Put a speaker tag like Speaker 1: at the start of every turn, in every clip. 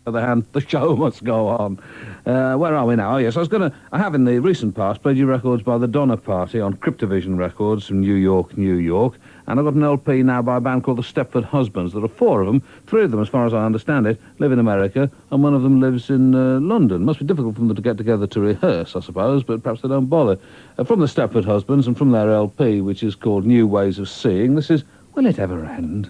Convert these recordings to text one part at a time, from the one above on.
Speaker 1: other hand, the show must go on. Where are we now? Oh, yes, I have in the recent past played you records by the Donner Party on Cryptovision Records from New York, New York. And I've got an LP now by a band called the Stepford Husbands. There are 4 of them. 3 of them, as far as I understand it, live in America, and one of them lives in London. Must be difficult for them to get together to rehearse, I suppose, but perhaps they don't bother. From the Stepford Husbands and from their LP, which is called New Ways of Seeing, this is Will It Ever End?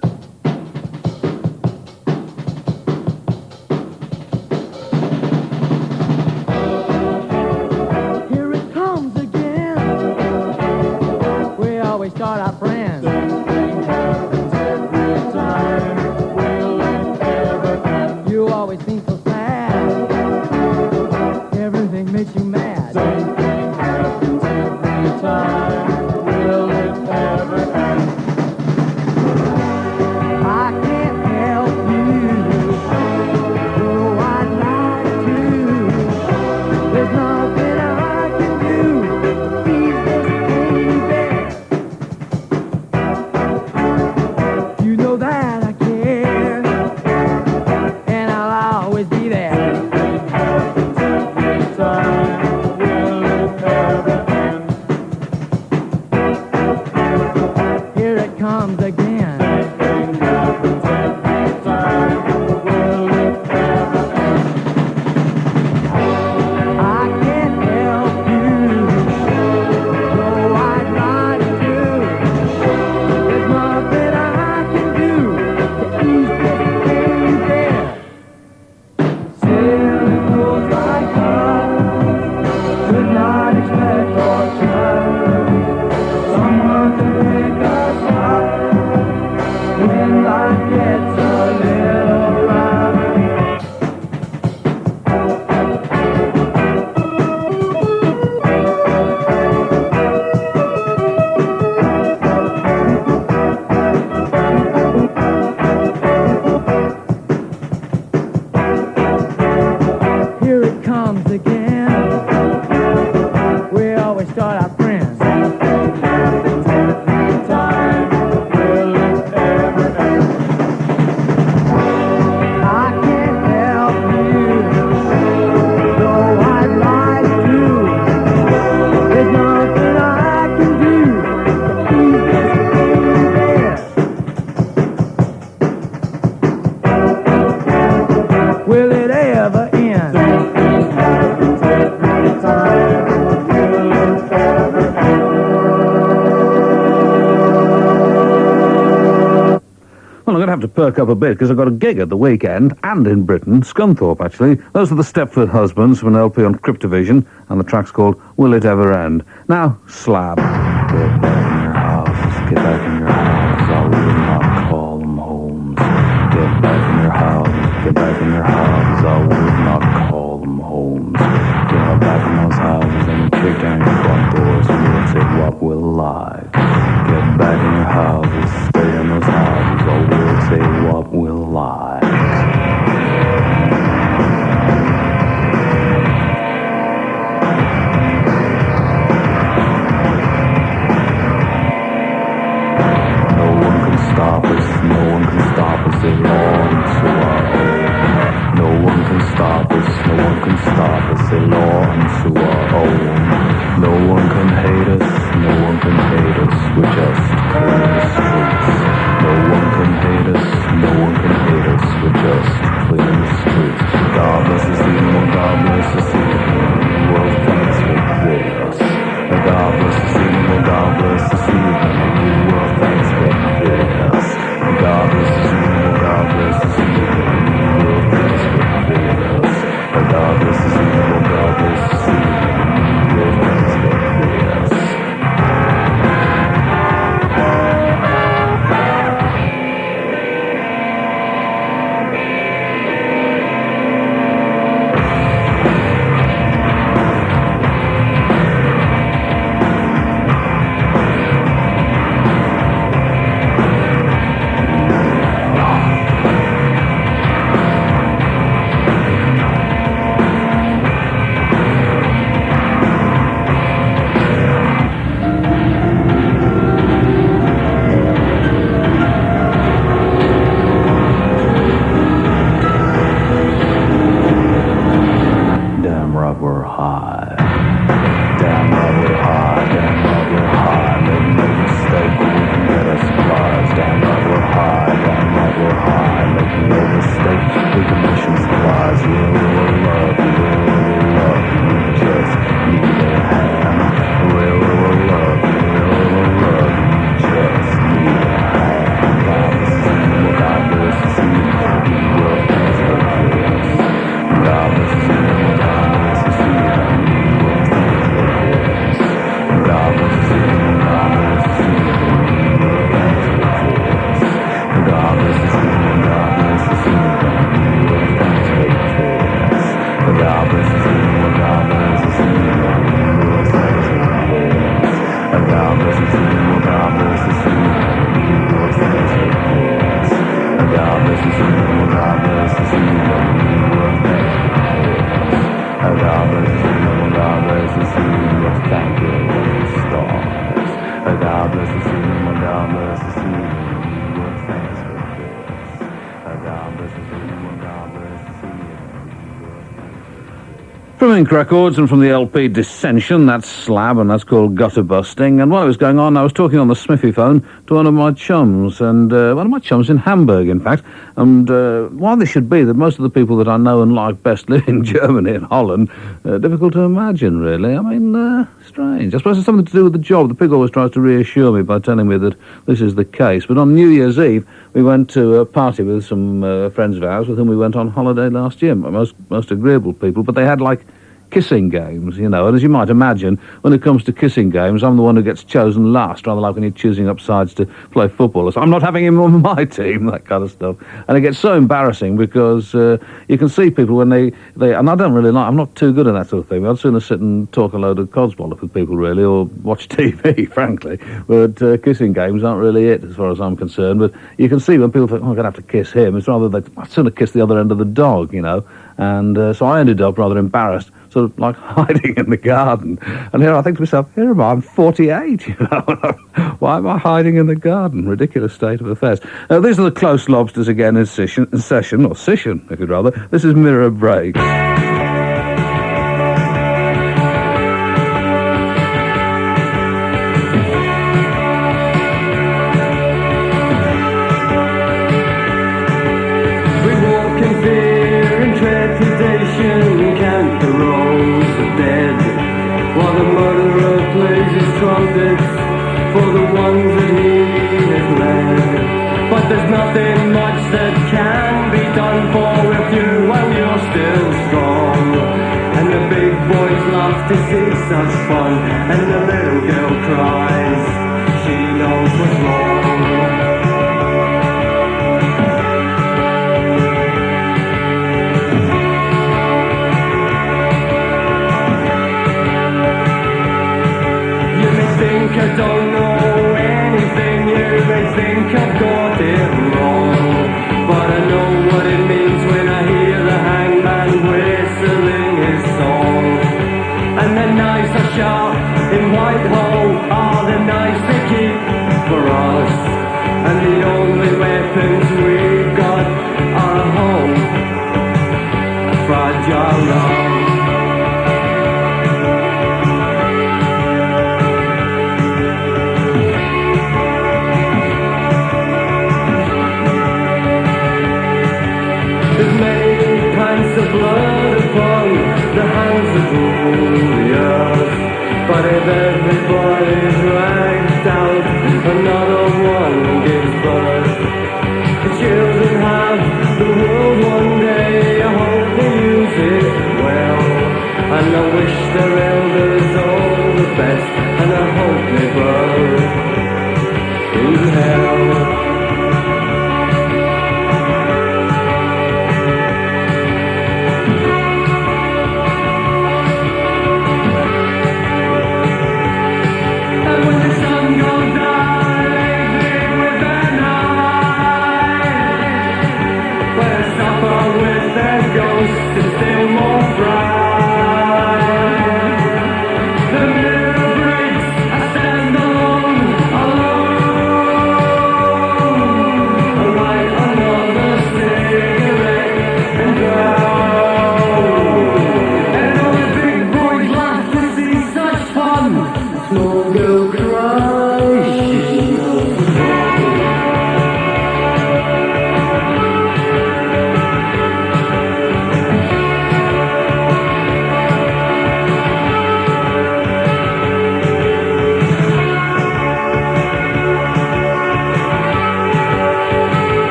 Speaker 2: Start our friends.
Speaker 3: Something happens every time. Will it ever end?
Speaker 2: You always seem so sad. Everything makes you mad.
Speaker 3: Something happens every time. Will it ever end?
Speaker 2: I can't help you, though I'd like to. There's nothing I can do to ease this pain, babe. You know that I care, and I'll always be there.
Speaker 3: Something happens every time. Will it ever end?
Speaker 2: Here it comes again.
Speaker 3: Something happens every time. Will it ever end?
Speaker 2: I can't help you, though I'd like to. There's nothing I can do to ease this pain there. Still it goes like that. Could not expect or trust someone to pick us up when life gets a little rough. Here it comes again. We always start our friends.
Speaker 3: Something happens every time. Will it ever end?
Speaker 2: I can't help you, though I'd like to. There's nothing I can do to ease this pain there. Will it ever end?
Speaker 3: Something happens every time. Will it ever end?
Speaker 1: Well, I'm going to have to perk up a bit because I've got a gig at the weekend, and in Britain, Scunthorpe, actually. Those are the Stepford Husbands from an LP on Cryptovision, and the track's called Will It Ever End? Now, slab.
Speaker 4: Get back in your house, get back in your house, I will not call them homes. Get back in your house, get back in your house, I will not call them homes. Get back in those houses and kick down your front doors, and we'll say what we'll like. Get back in your houses, stay in those houses, I will say what we'll like. God bless the cinema, God bless the cinema, we were famous. God bless the cinema, God bless the cinema, thank you for the stars. God bless the cinema, God bless the cinema, we were famous for this. God bless the cinema, God bless the cinema, we were famous.
Speaker 1: From Ink Records and from the LP Dissension, that's Slab, and that's called Gutter Busting. And while it was going on, I was talking on the Smithy phone to one of my chums, and one of my chums in Hamburg, in fact. And why this should be that most of the people that I know and like best live in Germany and Holland, difficult to imagine, really. I mean, strange. I suppose it's something to do with the job. The pig always tries to reassure me by telling me that this is the case. But on New Year's Eve, we went to a party with some friends of ours with whom we went on holiday last year. Most agreeable people, but they had, like, kissing games, you know, and as you might imagine, when it comes to kissing games, I'm the one who gets chosen last, rather like when you're choosing up sides to play football. So I'm not having him on my team, that kind of stuff. And it gets so embarrassing because you can see people when they and I don't really like, I'm not too good at that sort of thing. I'd sooner sit and talk a load of codswallop with people, really, or watch TV, frankly. But kissing games aren't really it, as far as I'm concerned. But you can see when people think, oh, I'm going to have to kiss him, it's rather I'd sooner kiss the other end of the dog, you know. And so I ended up rather embarrassed, sort of like hiding in the garden. And here I think to myself, here am I, I'm 48, you know. Why am I hiding in the garden? Ridiculous state of affairs. These are the Close Lobsters again in session, if you'd rather. This is Mirror Breaks.
Speaker 2: Count the rows of dead, while the murderer plays his trumpets for the ones that he has led. But there's nothing much that can be done for if you, while you're still strong. And the big boys love to see such fun, and the little girl cries, she knows what's wrong. I don't know anything, you may think I've got it wrong, but I know what it means when I hear the hangman whistling his song. And the knives are sharp in Whitehall are the knives they keep for us, and the only weapons we've got are a home, a fragile love. The blood upon the hands of warriors, but if everybody's ranked out, another one gives birth. The children have the world one day, I hope they use it well, and I wish their elders all the best, and I hope they burn in hell. Still more bright. The mirror breaks, I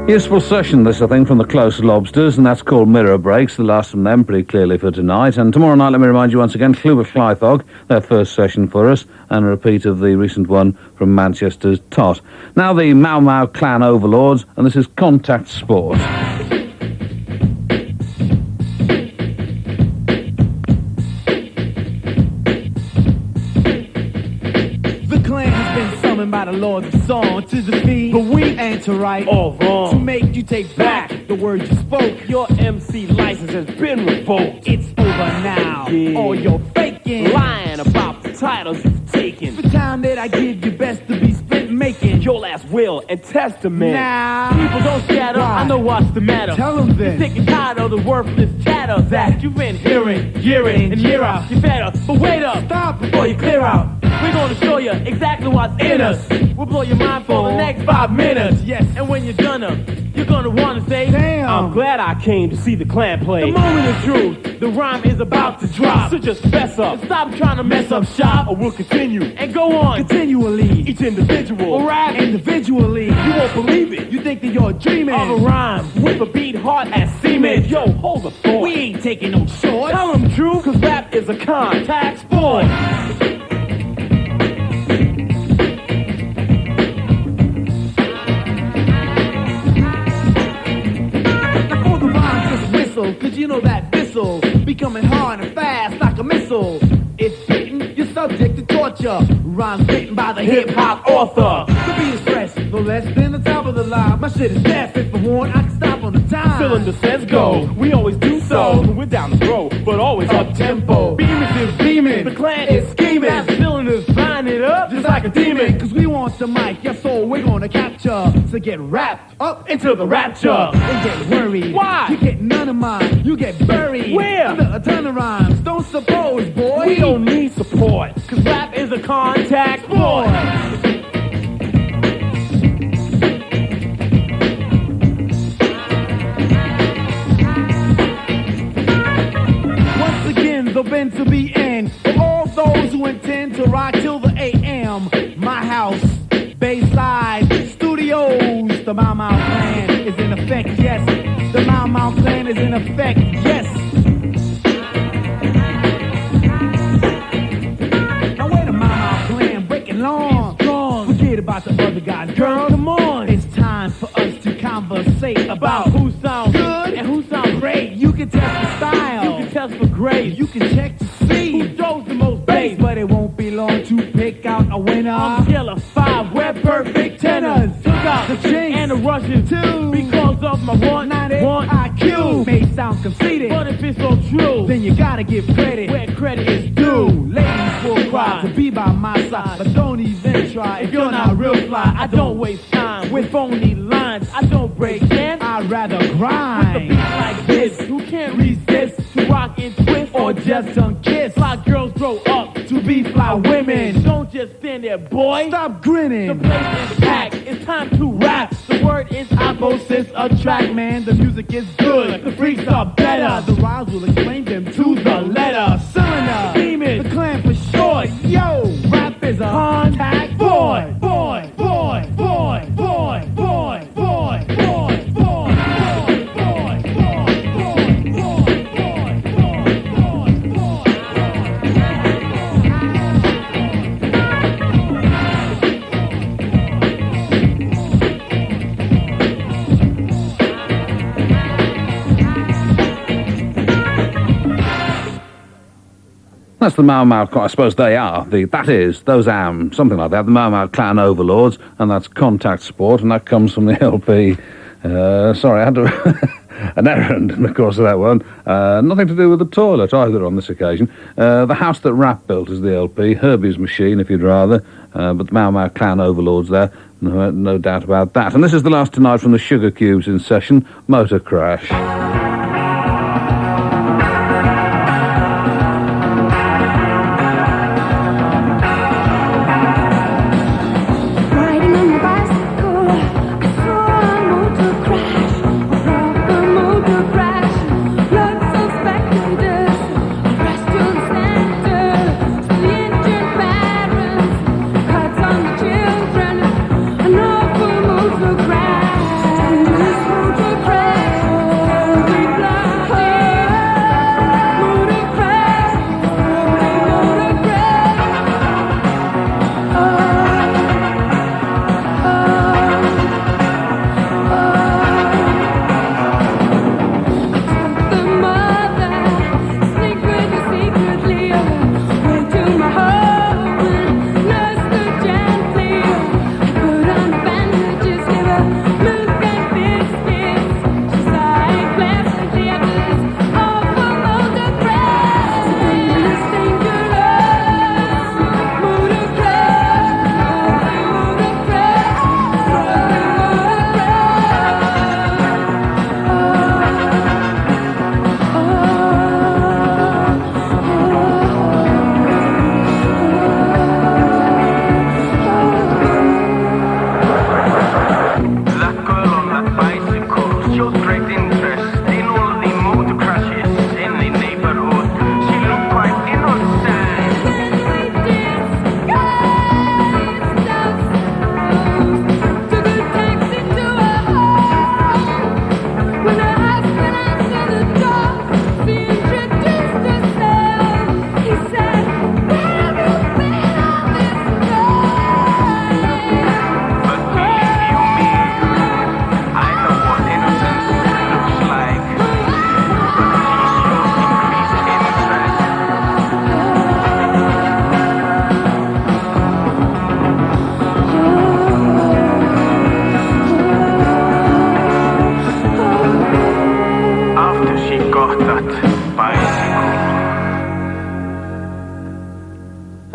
Speaker 1: Useful session, this, I think, from the Close Lobsters, and that's called Mirror Breaks. The last from them, pretty clearly for tonight. And tomorrow night, let me remind you once again, Clúba Clythog, their first session for us, and a repeat of the recent one from Manchester's Tot. Now the Mau Mau Clan Overlords, and this is Contact Sport.
Speaker 5: By the lords of song to defeat the weak and to right all wrong, to make you take back the words you spoke. Your MC license has been revoked. It's over now. Yeah. All your faking, lying about the titles you've taken. The time that I give you best to be spent making your last will and testament. Now people don't scatter. Why? I know what's the matter. Tell them then. You're sick and tired of the worthless chatter that you've been hearing year in and year out. You better, but wait up, stop before you clear out. We're gonna show you exactly what's in us. We'll blow your mind for the next 5 minutes. Yes, and when you're gonna wanna say, damn, I'm glad I came to see the clan play. The moment of truth, the rhyme is about to drop. So just fess up and stop trying to mess up shop, or we'll continue and go on continually. Each individual will rap individually. You won't believe it. You think that you're dreaming of a rhyme with a beat hard as semen. Yo, hold the thought. We ain't taking no shorts. Tell them true, cause rap is a contact sport. Cause you know that this'll be coming hard and fast like a missile. It's bitten, you're subject to torture. Rhymes written by the hip-hop author. The beat is fresh, no less than the top of the line. My shit is fast, fit for one, I can stop on the time. Cylinder says go, we always do so. We're down the road, but always up-tempo. Beamers is beaming, the clan is scheming. That cylinders flying it up, just like a demon. Cause we want the mic, yes, so we're gonna capture. To get wrapped up into the rapture. And get worried, why? You get none of mine, you get buried. Where? Under a ton of rhymes, don't suppose, boy. We don't need support, cause rap is a contact sport. Once again, the bend to be in. For all those who intend to rock till the AM. My house, Bayside Studios. The Mau Mau Clan is in effect, yes. The Mau Mau Clan is in effect, yes. Now wait a Mau Mau Clan breaking long. Forget about the other guys, girl. Come on. It's time for us to conversate about who sounds good and who sounds great. You can test the style. You can test for grades. You can check to see who throws the most bass. But it won't be long to pick out a winner. On the scale of 5, we're perfect tenors. Took out the Jinx and the Russians too. Because of my 191 IQ. May sound conceited, but if it's so true, then you gotta give credit where credit is due. Ladies will cry to be by my side, but don't even try if you're not real fly. I don't waste time with phony lines. I don't break dance, I'd rather grind. With a beat like this, who can't resist to rock and twist or just unkiss? Fly girls grow up to be fly women. Don't just stand there, boy. Stop grinning. The place is packed. It's time to rap. The word is opposites attract, man. The music is good. The freaks are better. The rhymes will explain them to the letter. Cylinder, Demon, the clan for short. Yo, rap is a contact boy. Boy, boy, boy, boy, boy, boy, boy, boy, boy, boy, boy,
Speaker 1: That's the Mau Mau, I suppose they are, something like that, the Mau Mau Clan Overlords, and that's Contact Sport, and that comes from the LP. Sorry, I had an errand in the course of that one. Nothing to do with the toilet either on this occasion. The House That Rap Built is the LP, Herbie's Machine if you'd rather, but the Mau Mau Clan Overlords there, no doubt about that. And this is the last tonight from the Sugar Cubes in session, Motor Crash.
Speaker 6: Cuts on the children, an awful motor crash.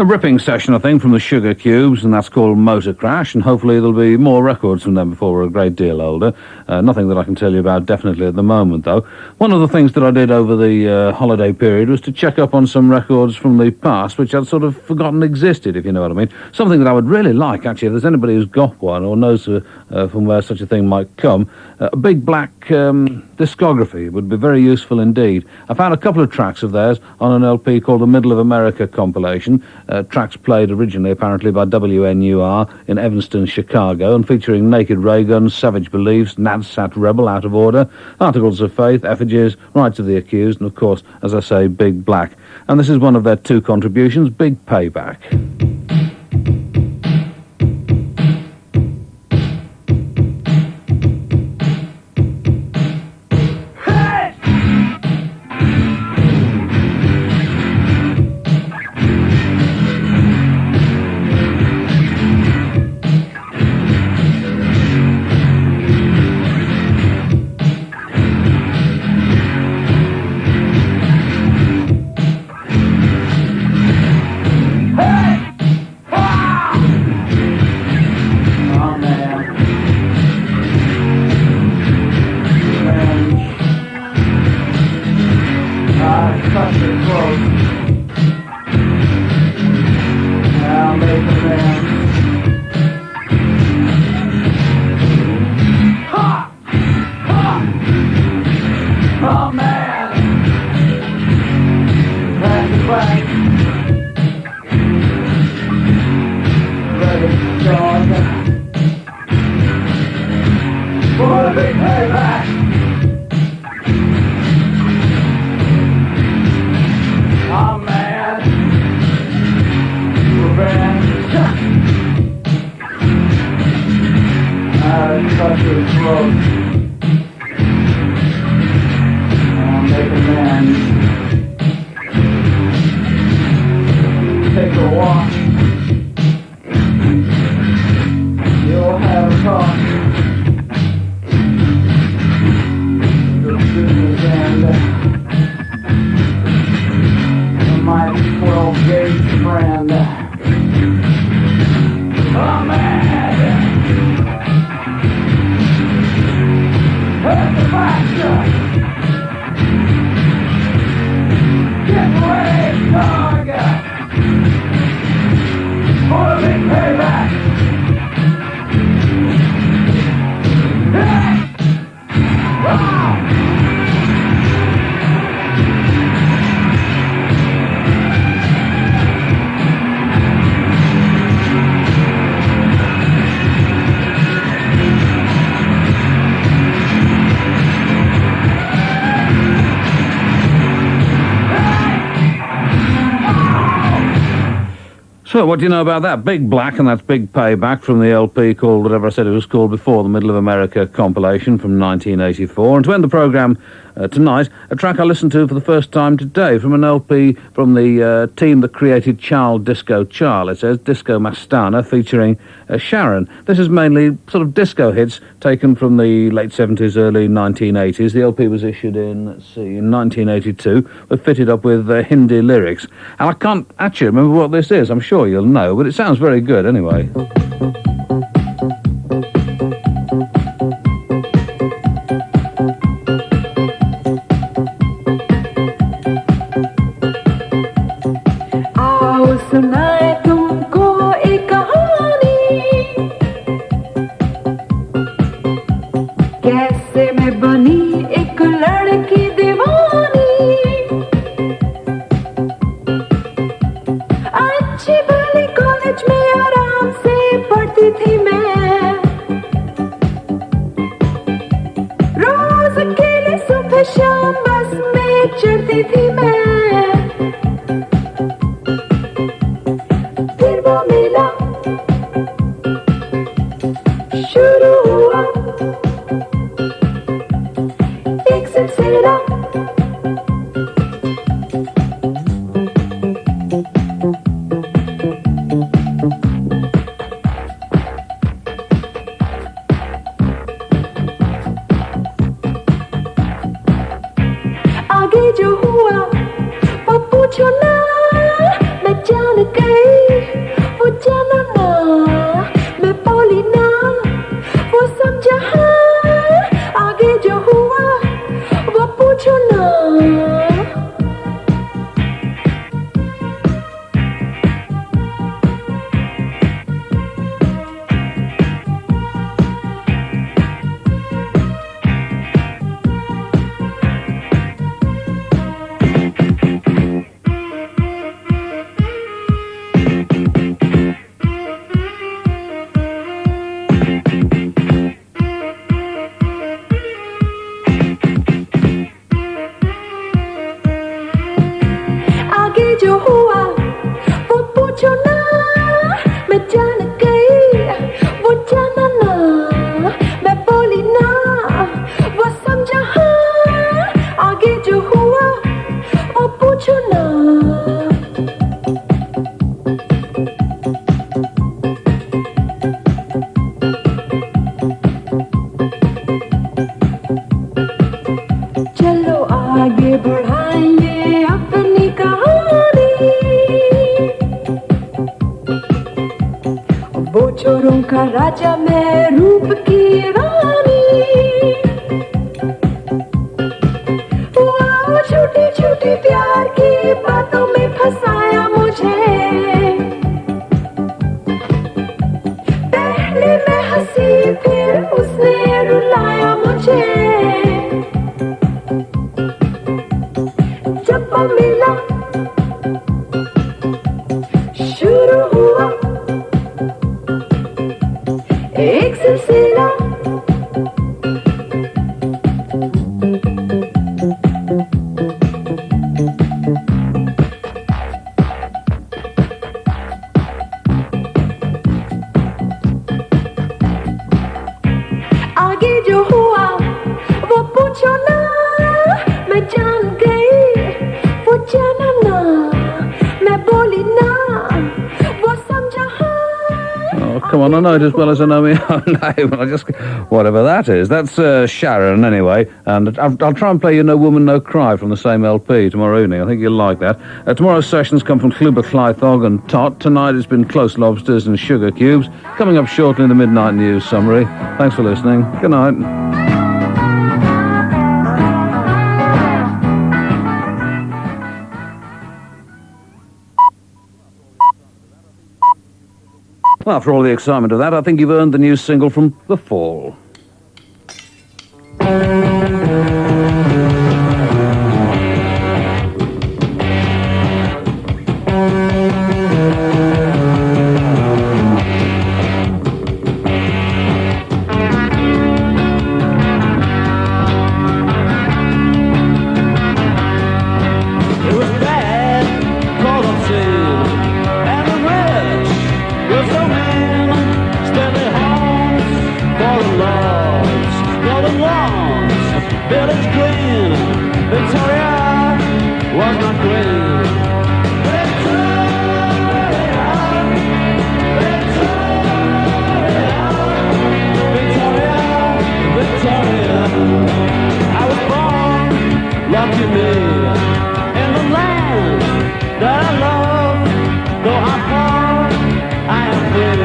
Speaker 1: A ripping session, I think, from the Sugar Cubes, and that's called Motor Crash, and hopefully there'll be more records from them before we're a great deal older. Nothing that I can tell you about definitely at the moment, though. One of the things that I did over the holiday period was to check up on some records from the past, which I'd sort of forgotten existed, if you know what I mean. Something that I would really like, actually, if there's anybody who's got one or knows from where such a thing might come, a big black discography would be very useful indeed. I found a couple of tracks of theirs on an LP called the Middle of America compilation. Tracks played originally, apparently, by WNUR in Evanston, Chicago, and featuring Naked Ray Guns, Savage Beliefs, Nadsat Rebel, Out of Order, Articles of Faith, Effigies, Rights of the Accused, and, of course, as I say, Big Black. And this is one of their two contributions, Big Payback. So, what do you know about that? Big Black, and that's Big Payback from the LP called, whatever I said it was called before, the Middle of America compilation from 1984. And to end the programme tonight, a track I listened to for the first time today from an LP from the team that created Charles Disco Charl. It says Disco Mastana featuring Sharon. This is mainly sort of disco hits taken from the late 70s, early 1980s. The LP was issued in, let's see, in 1982, but fitted up with Hindi lyrics. And I can't actually remember what this is. I'm sure you'll know, but it sounds very good anyway.
Speaker 6: आगे जो हुआ आजा मैं रूप की रानी वाह छोटी छोटी प्यार की बातों में फंसाया मुझे पहले मैं हंसी फिर उसने रुलाया मुझे जब वो मिला शुरू हुआ एक सिलसिला आगे जो हुआ वो पूछो ना मैं जान गई वो जाना ना मैं बोली ना वो समझा हाँ
Speaker 1: Oh, come on, I know it as well as I know my own name. I just, whatever that is. That's Sharon, anyway. And I'll try and play you No Woman, No Cry from the same LP tomorrow evening. I think you'll like that. Tomorrow's sessions come from Kluber, Clythog and Tot. Tonight it's been Close Lobsters and Sugar Cubes. Coming up shortly in the Midnight News Summary. Thanks for listening. Good night. Well, after all the excitement of that, I think you've earned the new single from The Fall.
Speaker 3: It was bad, cold and sin, and the rich were so mean. Steady homes for the lords, golden lawns, village green. Victoria was not green. Victoria, Victoria, Victoria, Victoria. I was born, lucky me. In the land that I love, though I'm poor, I am free.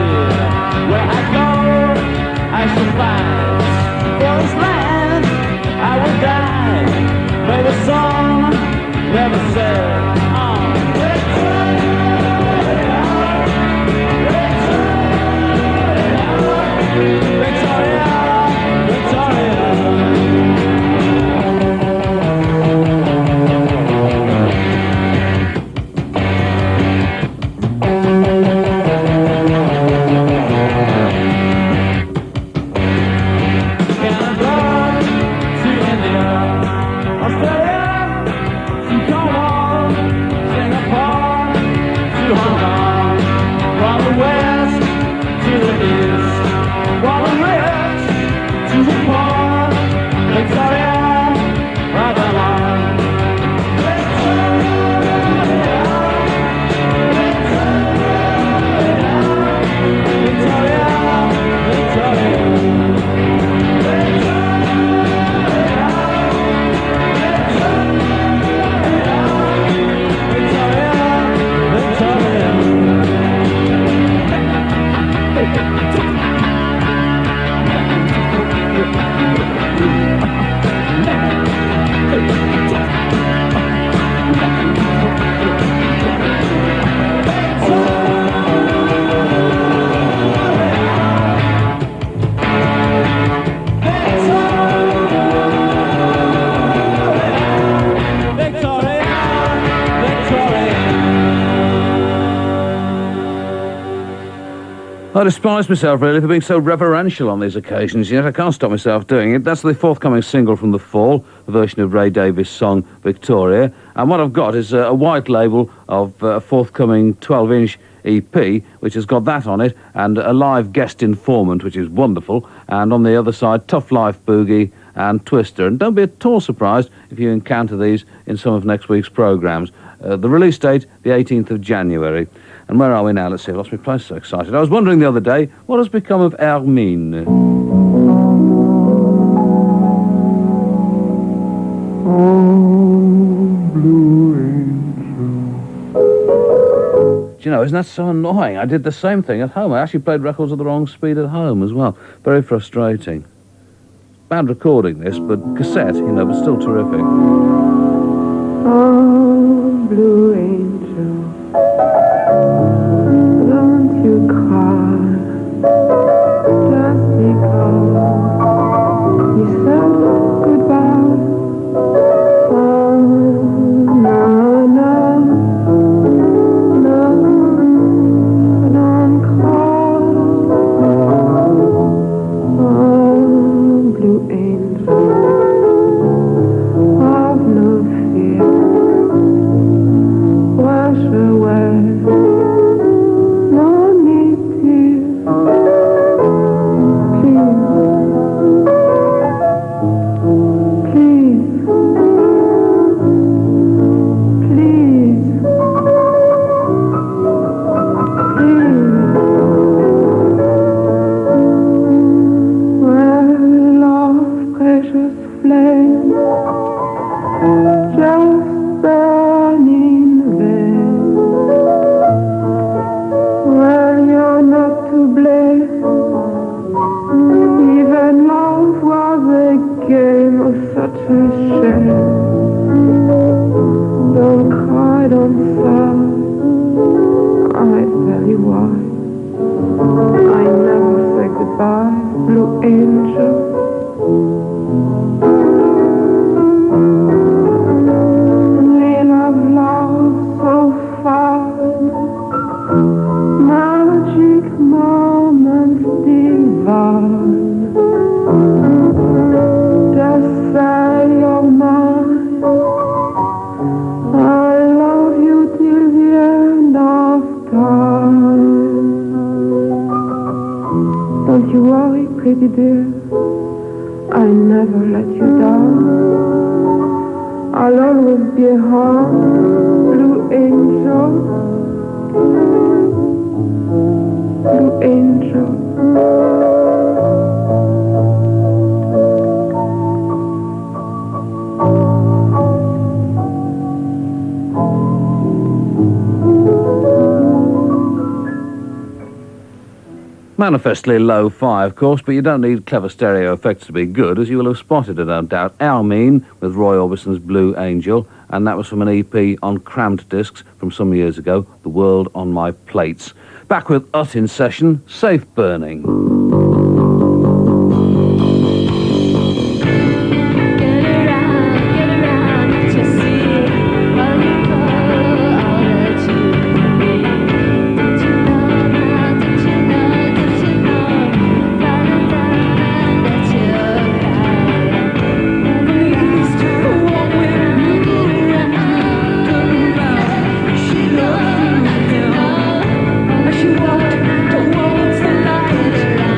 Speaker 3: Where I go, I suffice. For this land, I will die. May the sun never set. Victoria, Victoria.
Speaker 1: I despise myself, really, for being so reverential on these occasions, yet I can't stop myself doing it. That's the forthcoming single from The Fall, a version of Ray Davies' song Victoria. And what I've got is a white label of a forthcoming 12-inch EP, which has got that on it, and a live guest informant, which is wonderful. And on the other side, Tough Life Boogie and Twister. And don't be at all surprised if you encounter these in some of next week's programmes. The release date, the 18th of January. And where are we now? Let's see, I've lost my place, so excited. I was wondering the other day, what has become of Hermine?
Speaker 2: Oh, blue angel,
Speaker 1: Do you know, isn't that so annoying? I did the same thing at home. I actually played records at the wrong speed at home as well. Very frustrating. Bad recording this, but cassette, you know, but still terrific.
Speaker 6: Oh, blue angel, don't you cry, just because you said goodbye. Oh, no, no, no, don't cry. Oh, blue angel, have no fear. Wash away, no need to. Please, please, well, of precious flame, just burning there. Well, you're not to blame. Even love was a game of such a shame. Don't cry, don't sigh. I tell you why. I never say goodbye, blue angel. We love love so fine, magic moments divine. Just say you're mine. I love you till the end of time. Don't you worry, pretty dear, I never let you down. I'll always be a home, blue angel, blue angel.
Speaker 1: Manifestly lo-fi, of course, but you don't need clever stereo effects to be good, as you will have spotted, I don't doubt. Our Mean with Roy Orbison's Blue Angel, and that was from an EP on cramped discs from some years ago, The World on My Plates. Back with Ut in session, Safe Burning.
Speaker 6: She walked towards the light.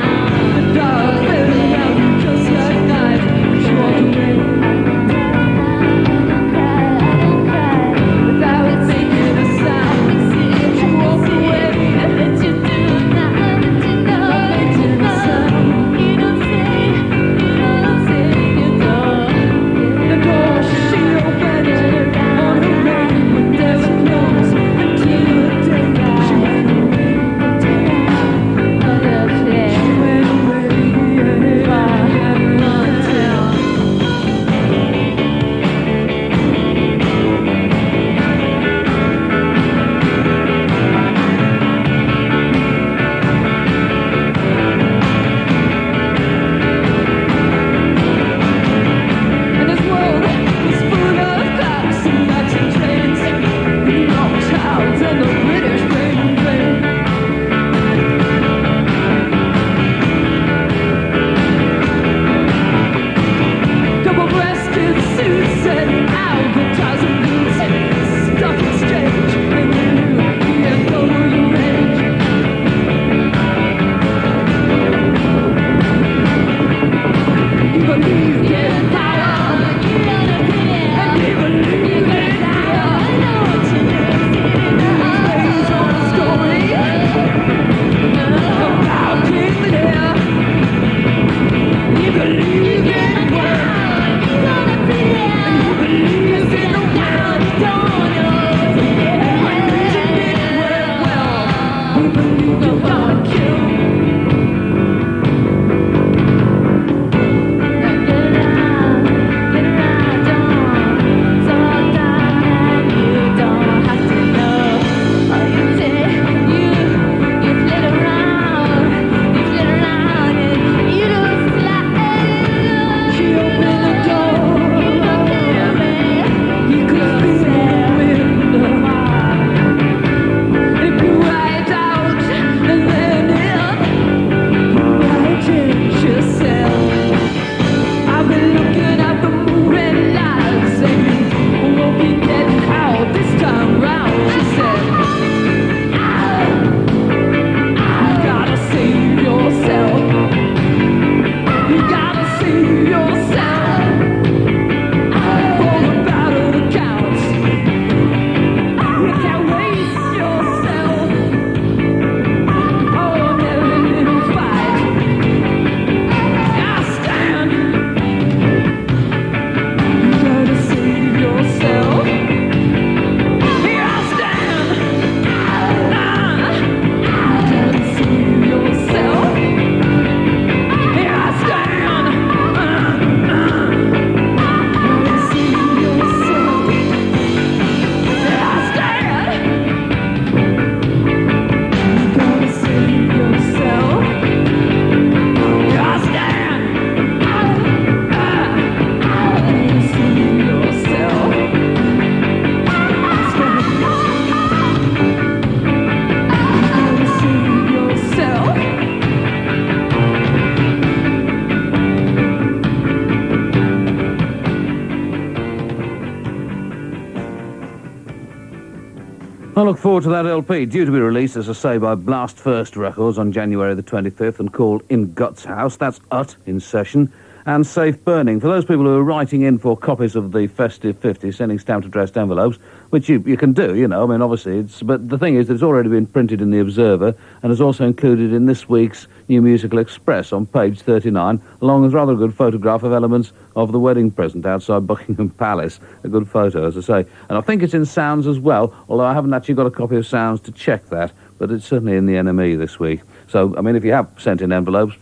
Speaker 1: I look forward to that LP, due to be released, as I say, by Blast First Records on January the 25th and called In Guts House. That's Ut in session. And Safe Burning. For those people who are writing in for copies of the Festive 50, sending stamped addressed envelopes, which you can do, you know, I mean, obviously, but the thing is that it's already been printed in the Observer and is also included in this week's New Musical Express on page 39, along with a rather good photograph of elements of the wedding present outside Buckingham Palace. A good photo, as I say. And I think it's in Sounds as well, although I haven't actually got a copy of Sounds to check that, but it's certainly in the NME this week. So, I mean, if you have sent in envelopes,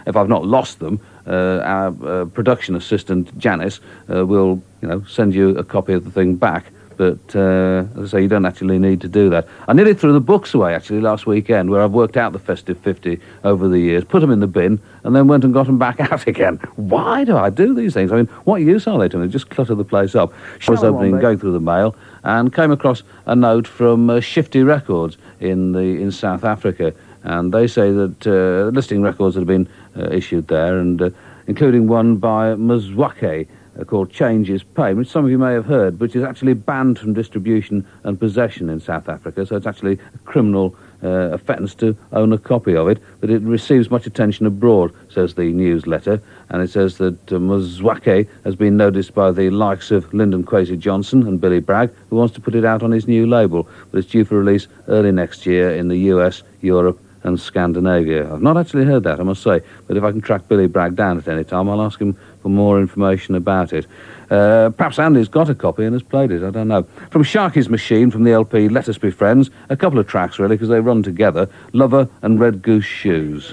Speaker 1: if I've not lost them, our production assistant, Janice, will, you know, send you a copy of the thing back. But, as I say, you don't actually need to do that. I nearly threw the books away, actually, last weekend, where I've worked out the Festive 50 over the years, put them in the bin, and then went and got them back out again. Why do I do these things? I mean, what use are they to me? Just clutter the place up. I was going through the mail, and came across a note from Shifty Records in South Africa. And they say that listing records that have been issued there, and including one by Mzwake, called Changes Pain, which some of you may have heard, which is actually banned from distribution and possession in South Africa, so it's actually a criminal offence to own a copy of it, but it receives much attention abroad, says the newsletter, and it says that Mzwake has been noticed by the likes of Lyndon Kwesi Johnson and Billy Bragg, who wants to put it out on his new label, but it's due for release early next year in the US, Europe, and Scandinavia. I've not actually heard that, I must say, but if I can track Billy Bragg down at any time, I'll ask him for more information about it. Perhaps Andy's got a copy and has played it, I don't know. From Sharky's Machine, from the LP Let Us Be Friends, a couple of tracks really, because they run together, Lover and Red Goose Shoes.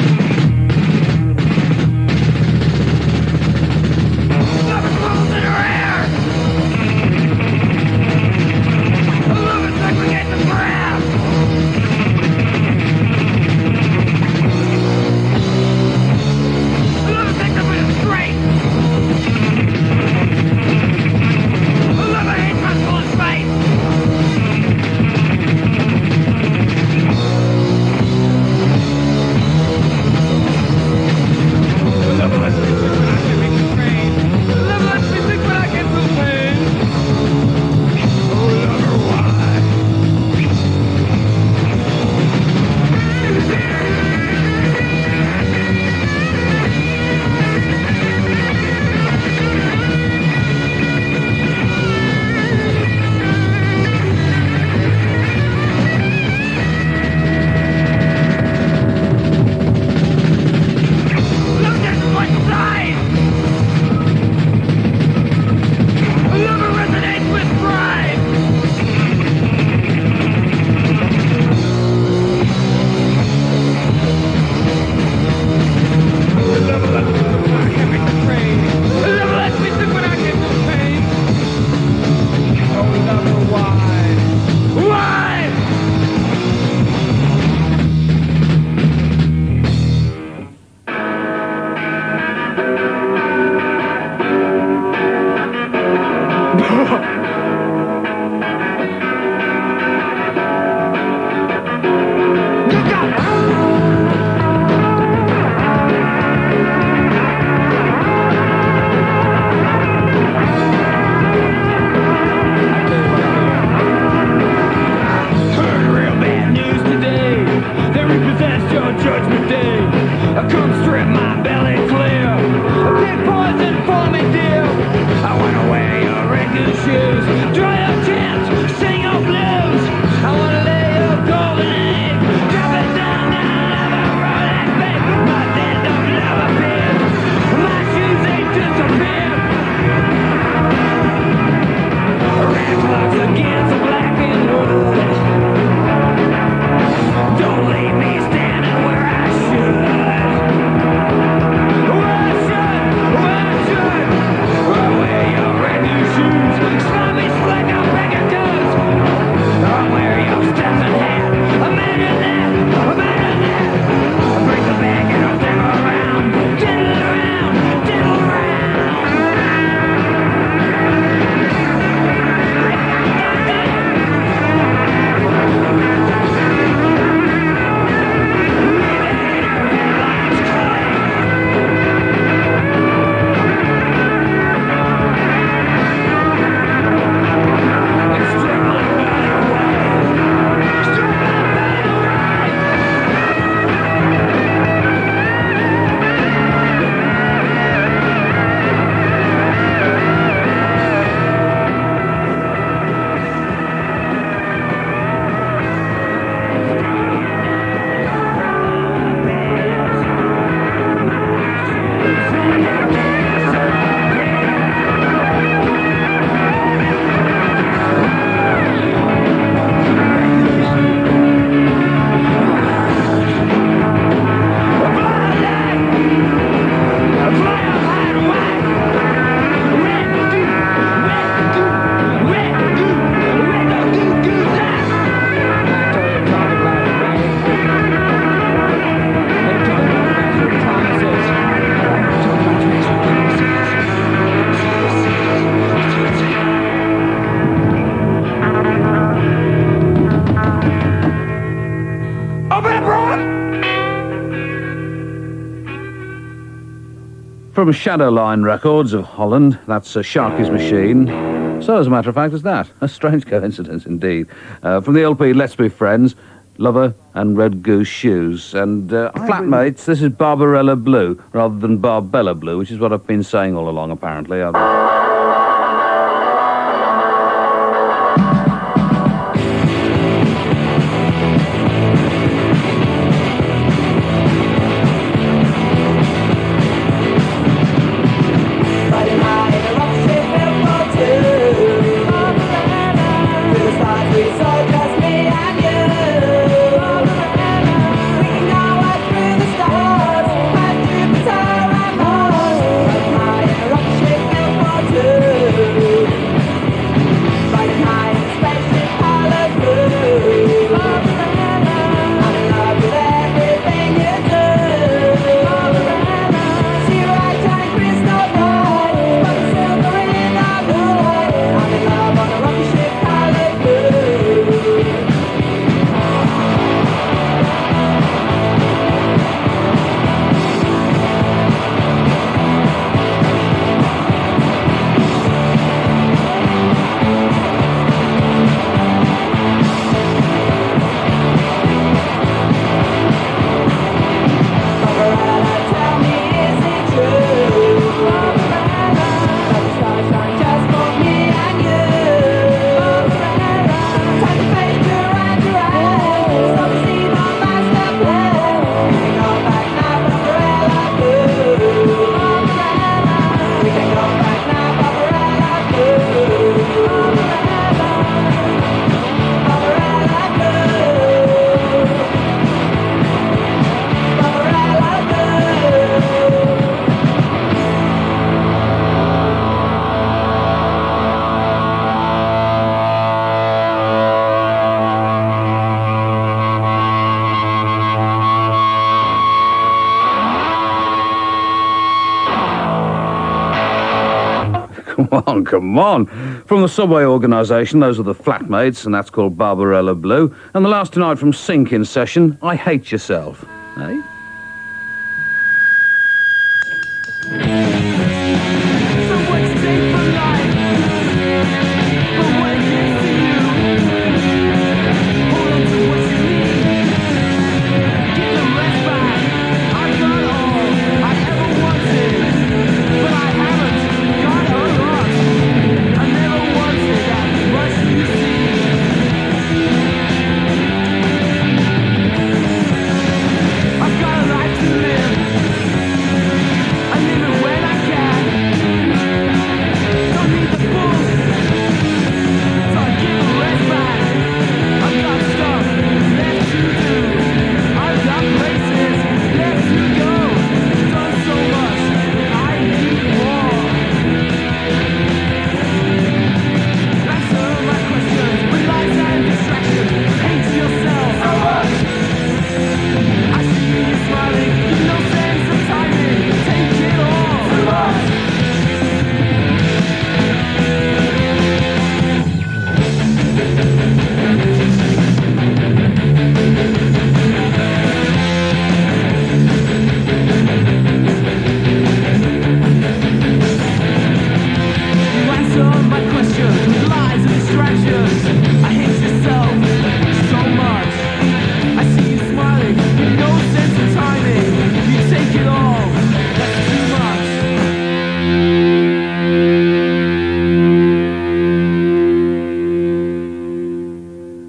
Speaker 1: from Shadowline Records of Holland. That's Sharky's Machine. So, as a matter of fact, is that. A strange coincidence indeed. From the LP Let's Be Friends, Lover and Red Goose Shoes. And flatmates, this is Barbarella Blue, rather than Barbella Blue, which is what I've been saying all along, apparently. Come on. From the Subway organisation, those are the Flatmates, and that's called Barbarella Blue. And the last tonight from Sync in Session, I Hate Yourself. Eh?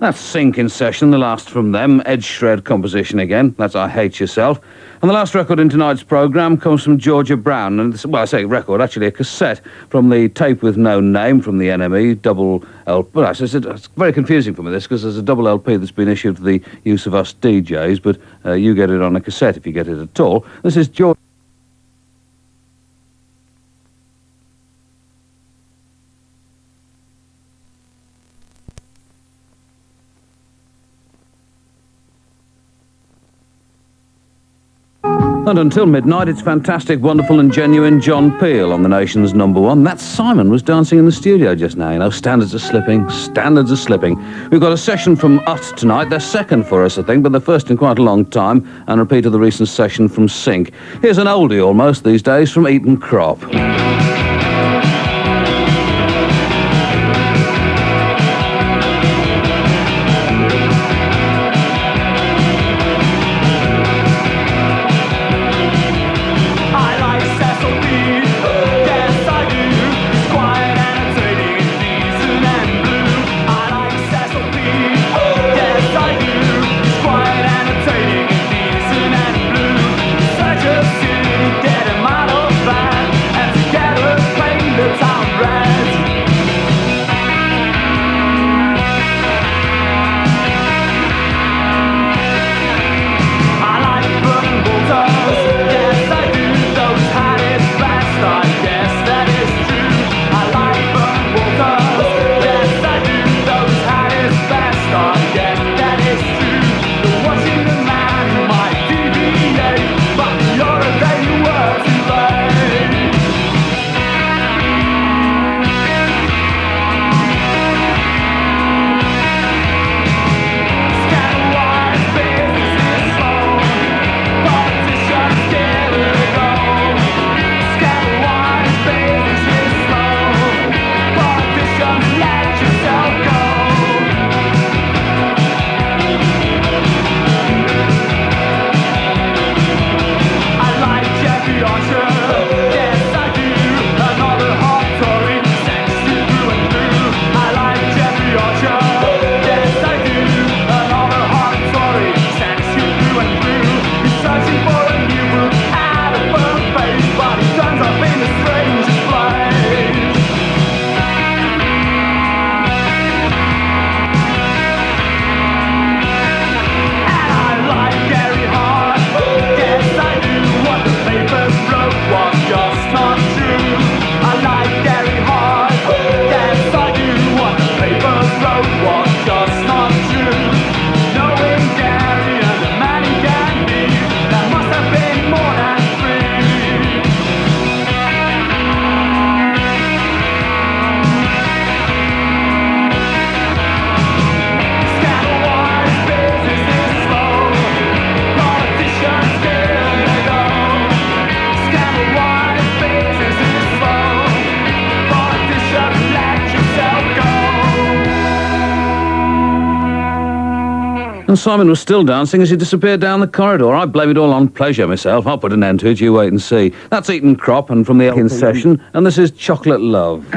Speaker 1: That's Sync in Session, the last from them. Edge Shred composition again. That's I Hate Yourself. And the last record in tonight's programme comes from Georgia Brown. And it's, well, I say record, actually a cassette from the Tape with No Name from the NME, double LP. Well, it's very confusing for me, this, because there's a double LP that's been issued for the use of us DJs, but you get it on a cassette if you get it at all. This is Georgia. And until midnight, it's fantastic, wonderful and genuine John Peel on the nation's number one. That Simon was dancing in the studio just now, you know. Standards are slipping, standards are slipping. We've got a session from Ut tonight. They're second for us, I think, but they're first in quite a long time, and a repeat of the recent session from Sync. Here's an oldie almost these days from Eton Crop. And Simon was still dancing as he disappeared down the corridor. I blame it all on pleasure myself. I'll put an end to it, you wait and see. That's Eton Crop and from the Elkin session, and this is Chocolate Love.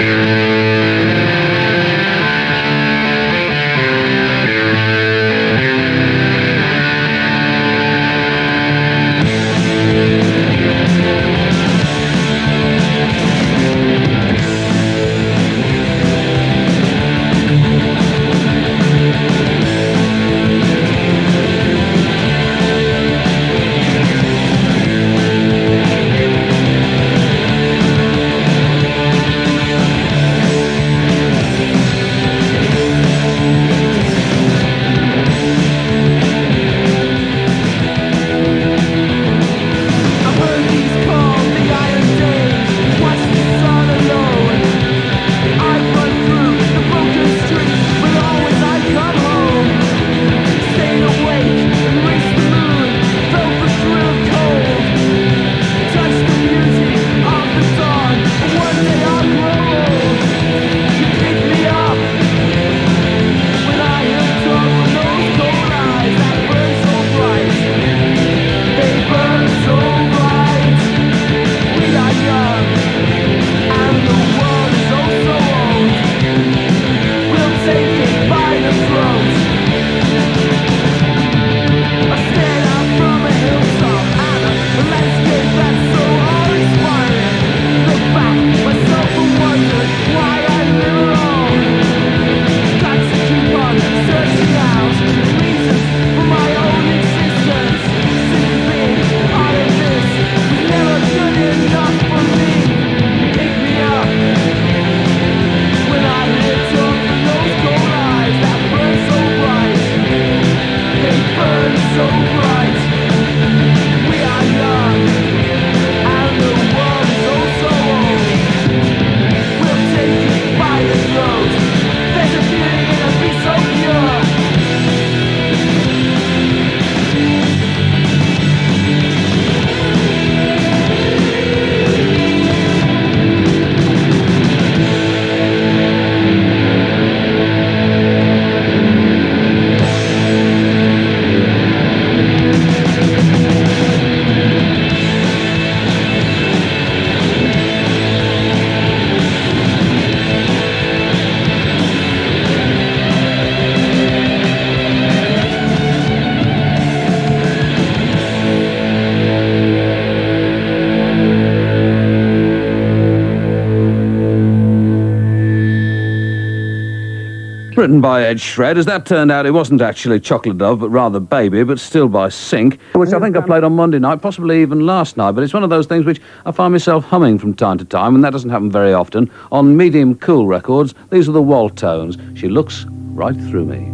Speaker 1: written by Ed Shred. As that turned out, it wasn't actually Chocolate Dove, but rather Baby, but still by Sync, which I think I played on Monday night, possibly even last night. But it's one of those things which I find myself humming from time to time, and that doesn't happen very often. On Medium Cool Records, these are the Waltones. She looks right through me.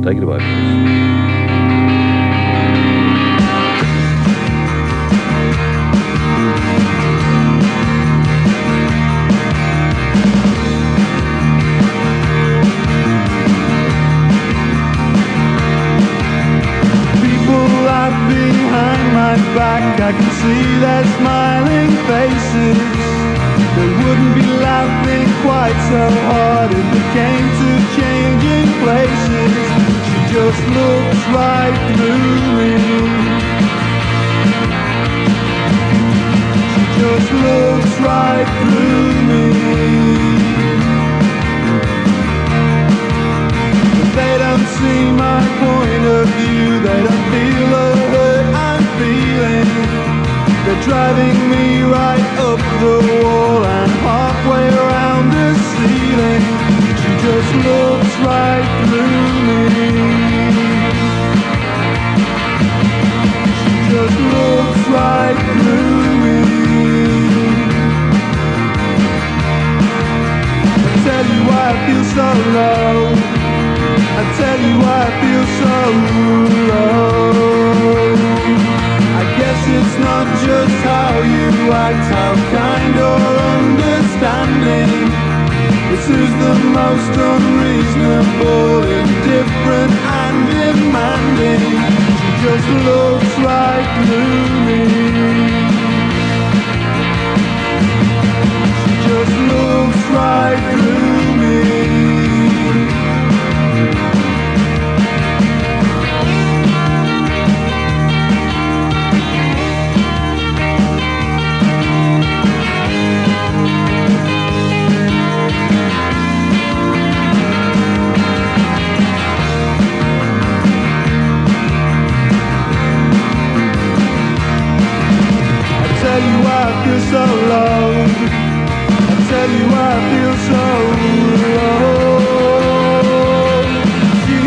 Speaker 1: Take it away, please.
Speaker 2: I can see their smiling faces. They wouldn't be laughing quite so hard if it came to changing places. She just looks right through me. She just looks right through me. But they don't see my point of view. They don't feel the hurt I'm feeling. They're driving me right up the wall and halfway around the ceiling. She just looks right through me. She just looks right through me. I tell you why I feel so low. I tell you why I feel so low. It's not just how you act, how kind or understanding. It's who's the most unreasonable, indifferent and demanding. She just looks right through me. She just looks right through me. So low. I tell you why I feel so low. She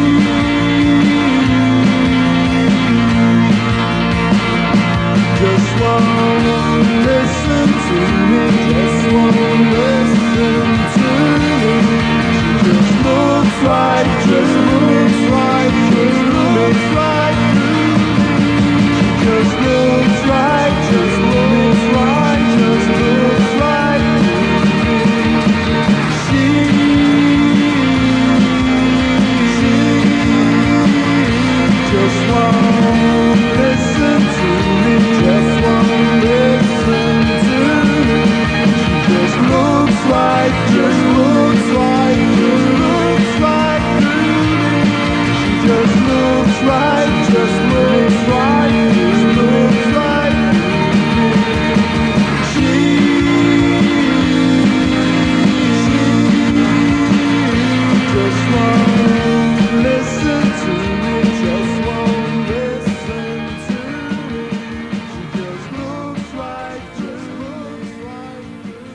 Speaker 2: just won't listen to me. Just won't listen to me. She just looks right through me. Just looks right through me. She just looks right through me.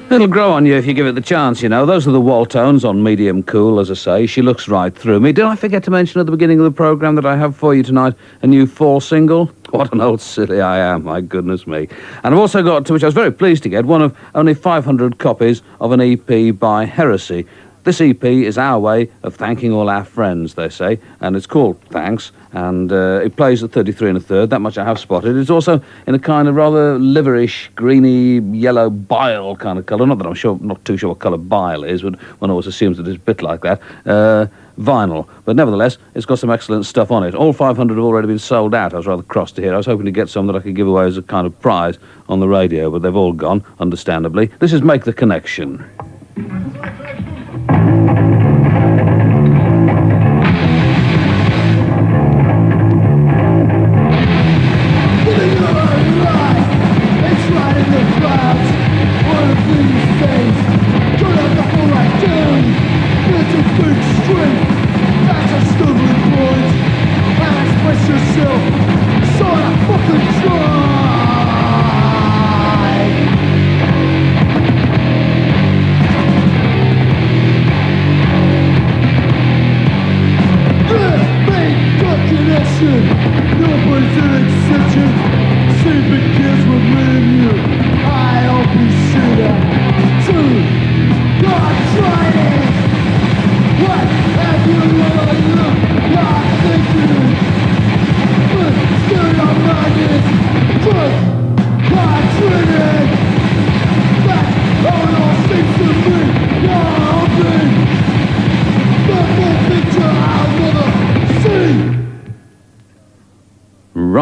Speaker 1: It'll grow on you if you give it the chance, you know. Those are the Waltones on Medium Cool, as I say. She looks right through me. Did I forget to mention at the beginning of the programme that I have for you tonight a new fall single? What an old silly I am, my goodness me. And I've also got, which I was very pleased to get, one of only 500 copies of an EP by Heresy. This EP is our way of thanking all our friends, they say, and it's called Thanks, and it plays at 33 1/3, that much I have spotted. It's also in a kind of rather liverish, greeny, yellow bile kind of colour. Not that I'm not too sure what colour bile is, but one always assumes that it's a bit like that. Vinyl, but nevertheless, it's got some excellent stuff on it. All 500 have already been sold out. I was rather cross to hear. I was hoping to get some that I could give away as a kind of prize on the radio, but they've all gone, understandably. This is Make the Connection.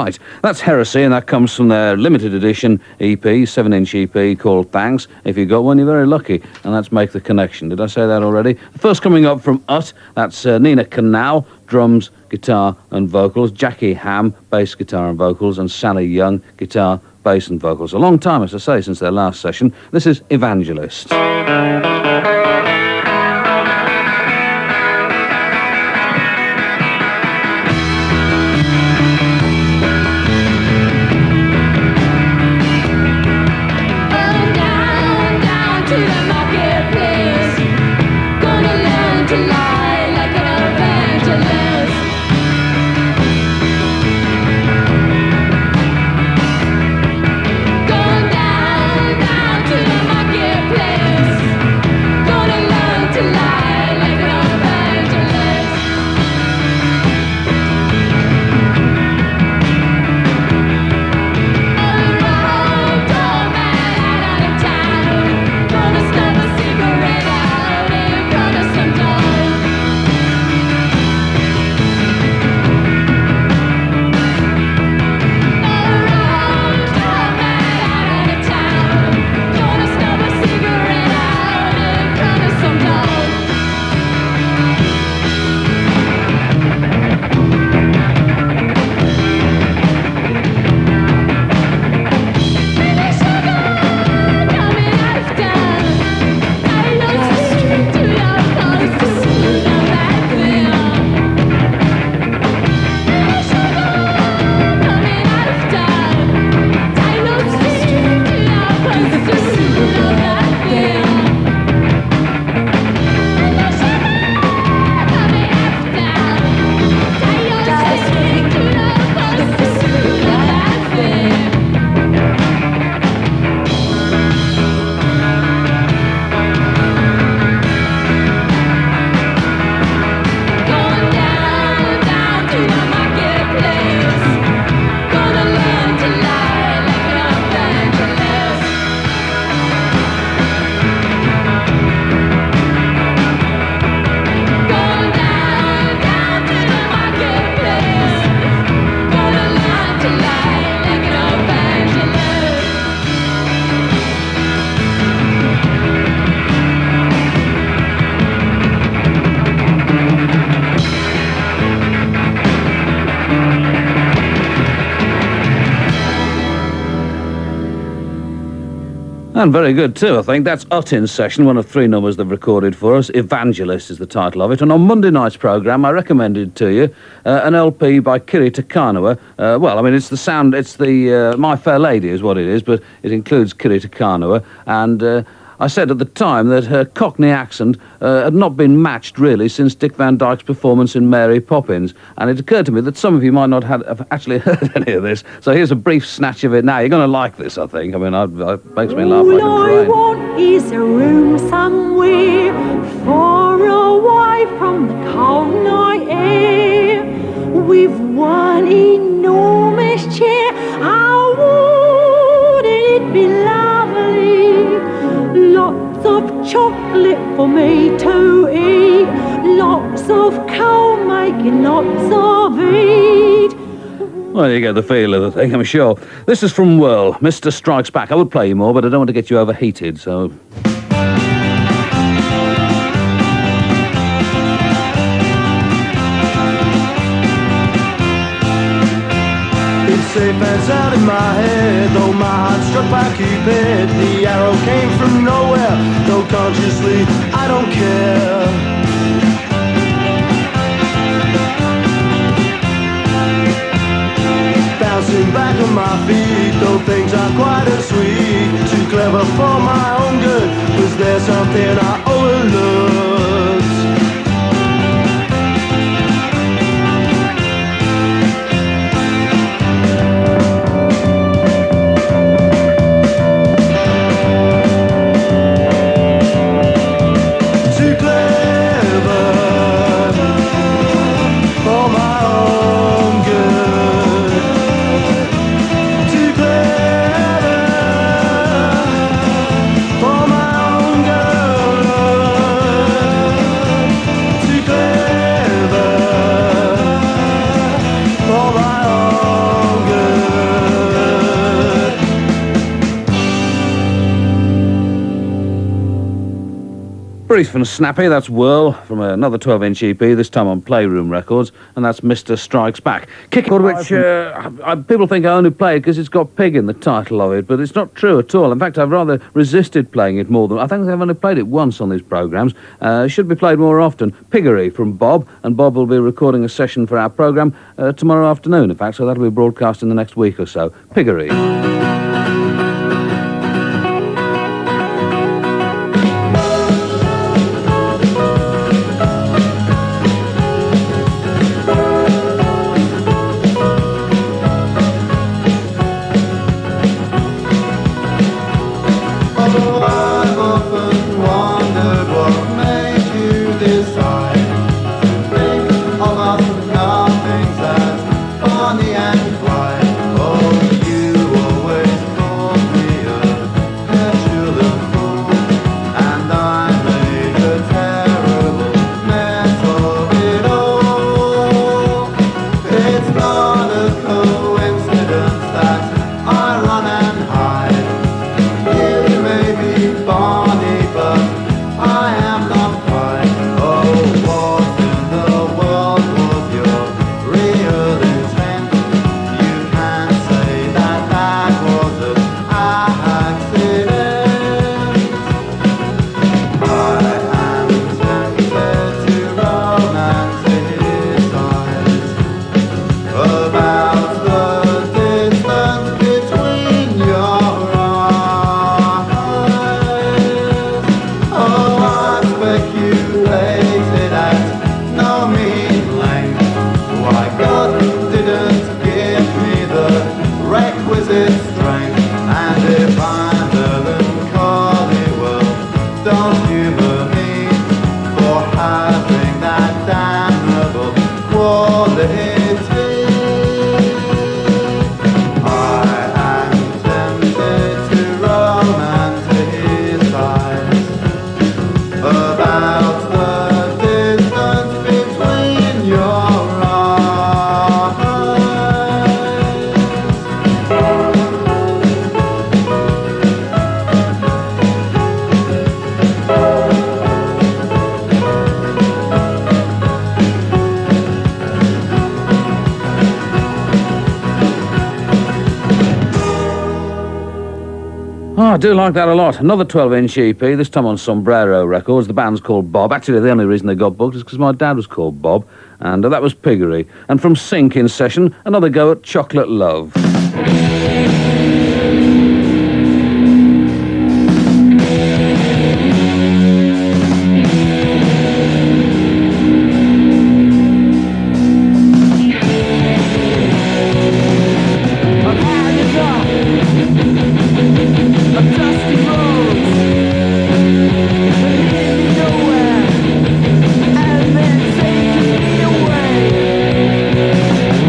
Speaker 1: Right, that's Heresy, and that comes from their limited edition EP, 7-inch EP called Thanks. If you got one, you're very lucky, and that's Make the Connection. Did I say that already? The first coming up from Ut, that's Nina Canal, drums, guitar and vocals, Jackie Ham, bass, guitar and vocals, and Sally Young, guitar, bass and vocals. A long time, as I say, since their last session. This is Evangelist. And very good too, I think. That's Ut in session, one of 3 numbers they've recorded for us. Evangelist is the title of it. And on Monday night's programme, I recommended to you an LP by Kiri Takanawa. Well, I mean, it's the sound, it's the My Fair Lady is what it is, but it includes Kiri Takanawa. And I said at the time that her Cockney accent had not been matched, really, since Dick Van Dyke's performance in Mary Poppins. And it occurred to me that some of you might not have actually heard any of this. So here's a brief snatch of it now. You're going to like this, I think. I mean, it makes me laugh like a
Speaker 6: All I
Speaker 1: train.
Speaker 6: want is a room somewhere far away from the cold night air, with one enormous chair. Oh, wouldn't it be lovely? Lots of chocolate for me to eat, lots of coal making lots of heat.
Speaker 1: Well, you get the feel of the thing, I'm sure. This is from Whirl, Mr. Strikes Back. I would play you more, but I don't want to get you overheated, so...
Speaker 2: It's safe and sound in my head, though my heart struck by Cupid. The arrow came from nowhere, though consciously I don't care. Bouncing back on my feet, though things are quite as sweet. Too clever for my own good, was there something I overlooked?
Speaker 1: Brief and snappy, that's Whirl from another 12-inch EP, this time on Playroom Records, and that's Mr. Strikes Back. Kicking, which people think I only play it because it's got Pig in the title of it, but it's not true at all. In fact, I've rather resisted playing it more than... I think I've only played it once on these programmes. It should be played more often. Piggery from Bob, and Bob will be recording a session for our programme tomorrow afternoon, in fact, so that'll be broadcast in the next week or so. Piggery. I do like that a lot. Another 12-inch EP, this time on Sombrero Records. The band's called Bob. Actually, the only reason they got booked is because my dad was called Bob, and that was Piggery. And from Sync in session, another go at Chocolate Love.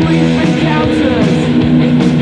Speaker 5: Brief encounters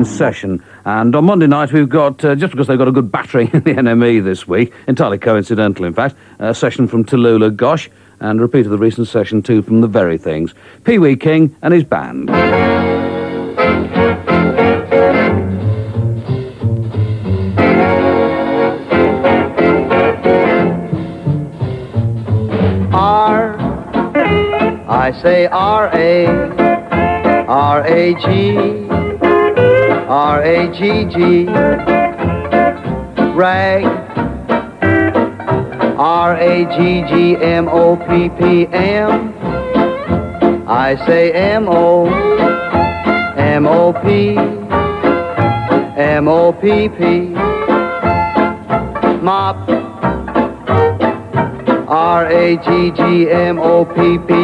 Speaker 1: session. And on Monday night, we've got, just because they've got a good battering in the NME this week, entirely coincidental, in fact, a session from Tallulah Gosh, and a repeat of the recent session, too, from The Very Things. Pee Wee King and his band.
Speaker 7: I say R-A, R-A-G, R-A-G-G, rag, R-A-G-G-M-O-P-P-M, I say M-O, M-O-P, M-O-P-P, mop, R-A-G-G-M-O-P-P,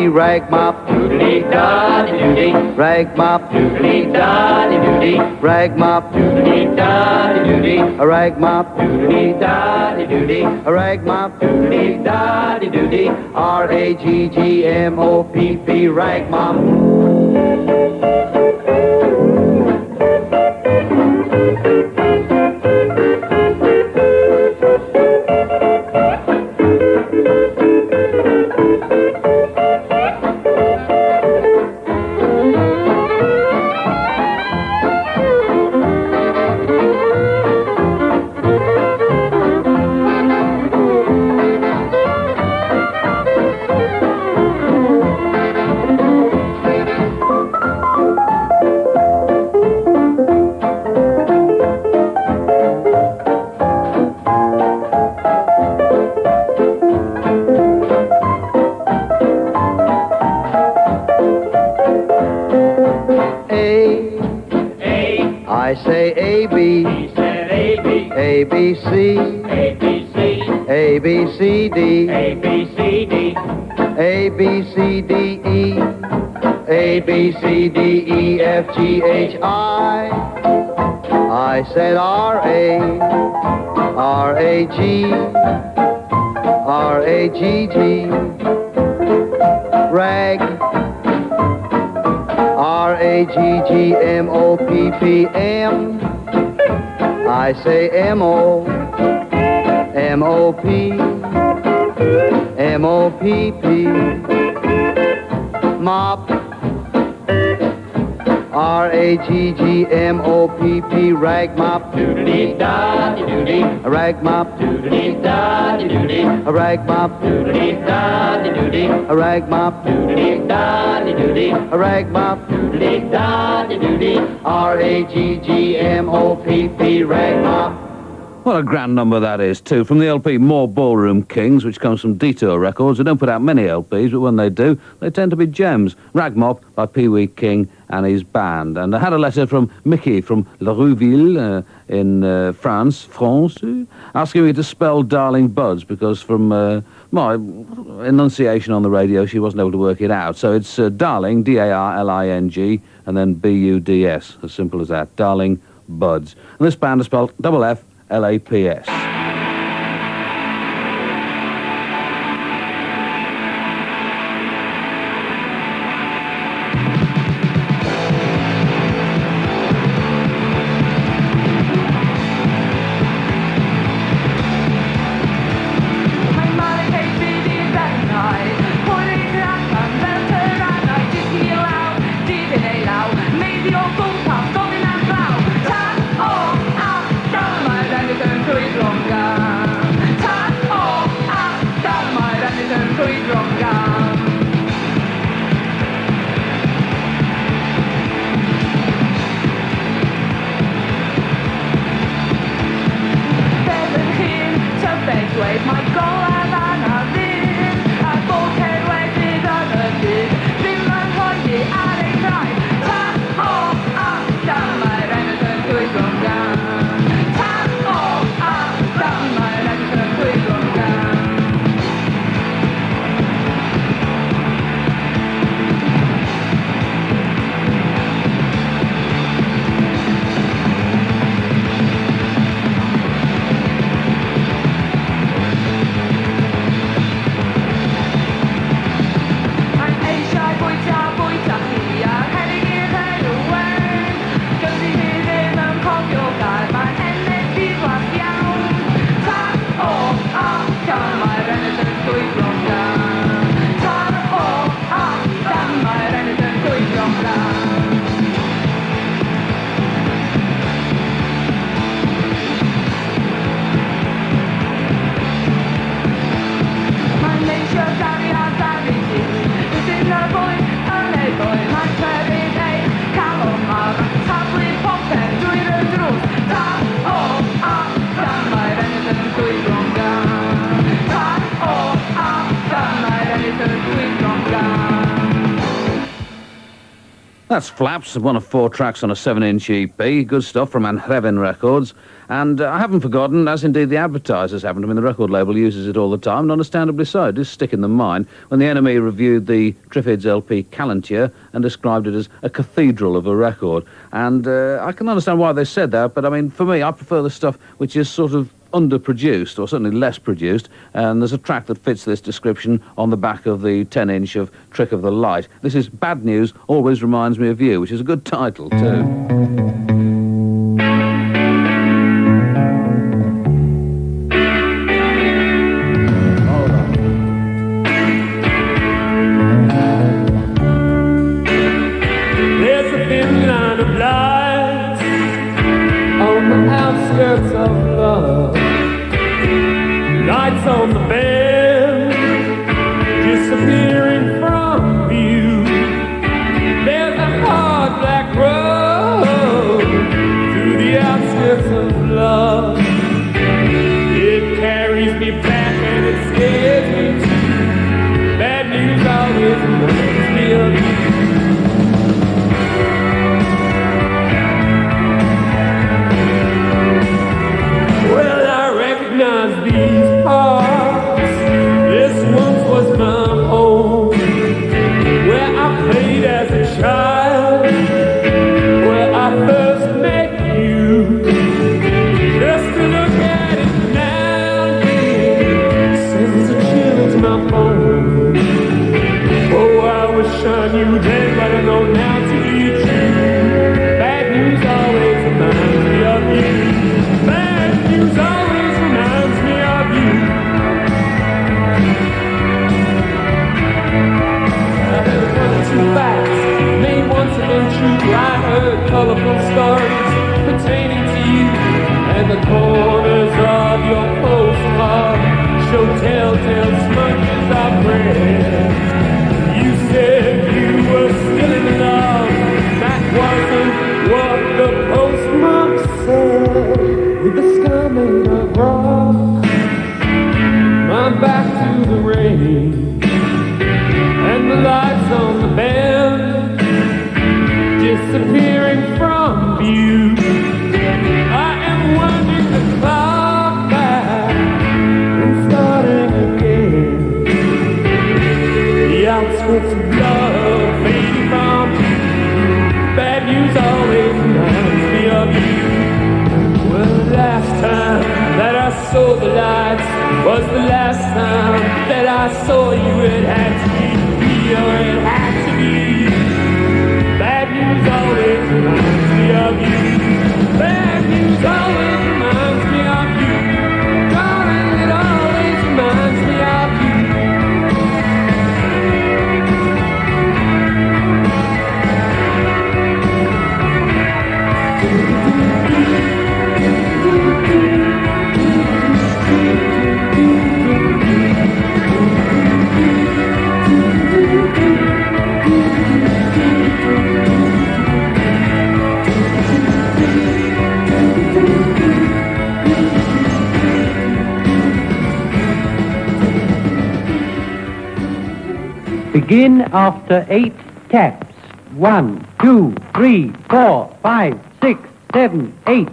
Speaker 7: rag mop,
Speaker 3: Doodly-da-dee-doody,
Speaker 7: rag mop,
Speaker 3: doodly-da-dee-doody,
Speaker 7: rag mop,
Speaker 3: doodly-da-dee-doody,
Speaker 7: a rag mop,
Speaker 3: doodly-da-dee-doody,
Speaker 7: a rag mop,
Speaker 3: doodly-da-dee-doody,
Speaker 7: R-A-G-G-M-O-P-P, rag mop. I say A-B,
Speaker 3: he said A-B,
Speaker 7: A-B-C,
Speaker 3: A-B-C,
Speaker 7: A-B-C-D,
Speaker 3: A-B-C-D,
Speaker 7: A-B-C-D-E, A-B-C-D-E-F-G-H-I. I said R-A, R-A-G, R-A-G-G, rag, R-A-G-G-M-O-P-P-M, I say M-O, M-O-P, M-O-P-P, mop, R-A-G-G-M-O-P-P, rag mop,
Speaker 3: doodly-da-dee-doody,
Speaker 7: rag mop,
Speaker 3: doodly-da-dee-doody,
Speaker 7: rag mop,
Speaker 3: doodly-da-dee-doody,
Speaker 7: rag mop,
Speaker 3: doodly-da-dee-doody,
Speaker 7: rag mop,
Speaker 3: doodly-da-dee-doody,
Speaker 7: R-A-G-G-M-O-P-P, rag mop.
Speaker 1: What a grand number that is, too, from the LP More Ballroom Kings, which comes from Detour Records. They don't put out many LPs, but when they do, they tend to be gems. Rag Mop by Pee Wee King and his band. And I had a letter from Mickey from La Rouville in France, asking me to spell Darling Buds, because from my enunciation on the radio, she wasn't able to work it out. So it's Darling, D-A-R-L-I-N-G, and then B-U-D-S, as simple as that, Darling Buds. And this band is spelled double F L-A-P-S.
Speaker 6: Turn my
Speaker 1: That's Flaps, one of 4 tracks on a 7-inch EP. Good stuff from Anhreven Records. And I haven't forgotten, as indeed the advertisers haven't. I mean, the record label uses it all the time, and understandably so. It is stick in the mind. When the Enemy reviewed the Triffids LP Callantyre and described it as a cathedral of a record. And I can understand why they said that, but I mean, for me, I prefer the stuff which is sort of underproduced, or certainly less produced, and there's a track that fits this description on the back of the 10-inch of Trick of the Light. This is Bad News Always Reminds Me of You, which is a good title, too.
Speaker 3: There's a thin line of light on the outskirts of love. Lights on the bed, disappearing from view. There's a hard black road through the outskirts of love. It carries me back and it scares me too. Bad news always reminds me of you. Well, I recognize these parts. This once was my home, where I played as a child, where I first met you. Just to look at it now sends a chill to my bones. Oh, I wish I knew then what I know now to be true. Bad news always reminds me of you. Bad news always reminds me of you. I heard one or two facts, made once have been true. I heard colorful stories pertaining to you, and the corners of your postcard show telltale smudges of red. You said you were still in love. That wasn't what the postmark said. With the sky made of rock, my back to the rain, and the lights on the band disappearing from view. I am winding the clock back and starting again. The outskirts of love fading from you. Bad news always reminds me of you. Well, the last time that I saw the lights was the last time that I saw you. It had to be real, it had to be. Bad news always reminds me of you. Bad news always reminds me of you. Darling, it always reminds me of you.
Speaker 8: Begin after 8 taps. 1, 2, 3, 4, 5, 6, 7, 8.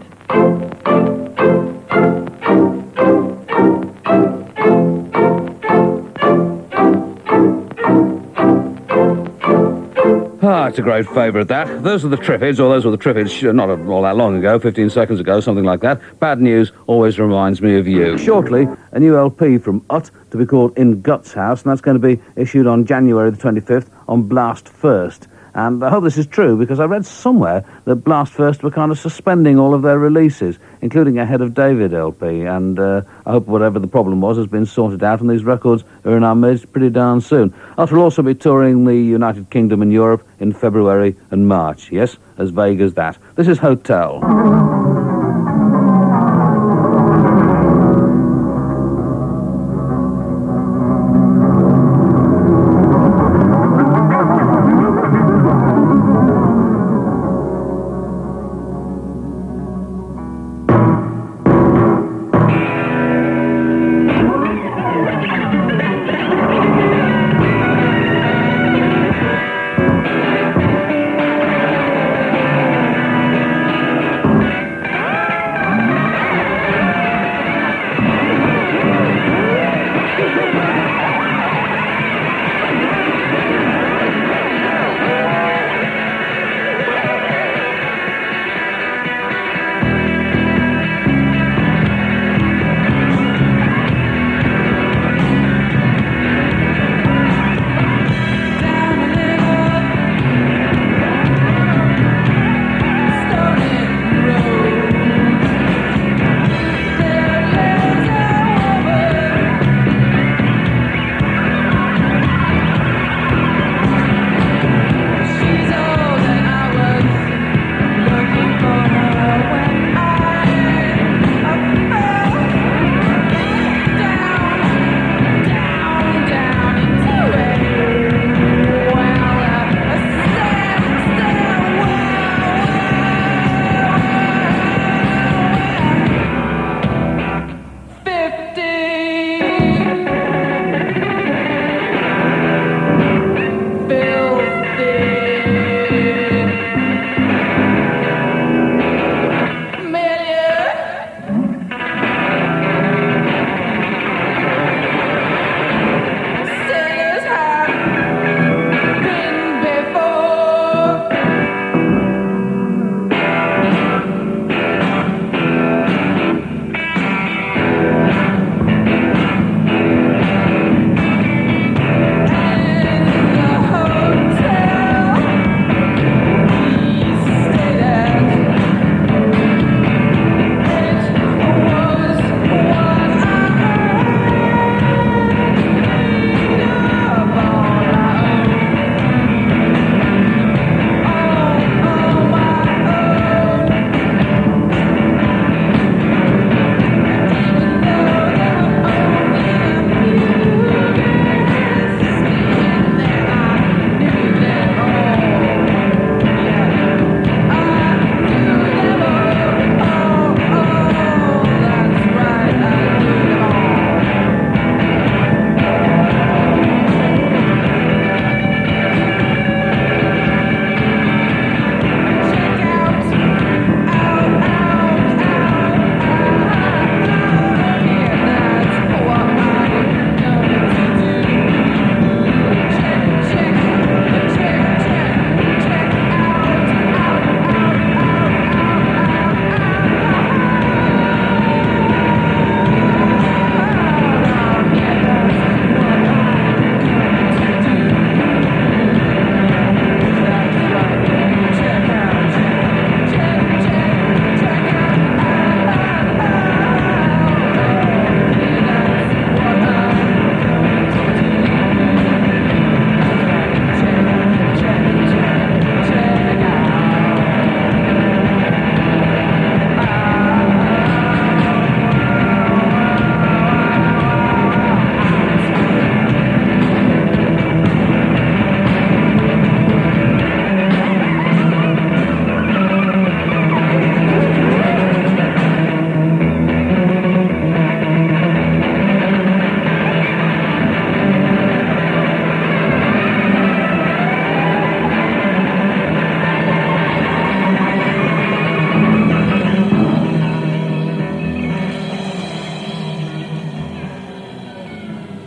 Speaker 1: Ah, it's a great favourite, that. Those are the Triffids, or those were the Triffids not all that long ago, 15 seconds ago, something like that. Bad News Always Reminds Me of You. Shortly, a new LP from Ut to be called In Guts House, and that's going to be issued on January the 25th on Blast First. And I hope this is true, because I read somewhere that Blast First were kind of suspending all of their releases, including a Head of David LP, and I hope whatever the problem was has been sorted out, and these records are in our midst pretty darn soon. Ut will also be touring the United Kingdom and Europe in February and March. Yes, as vague as that. This is Hotel.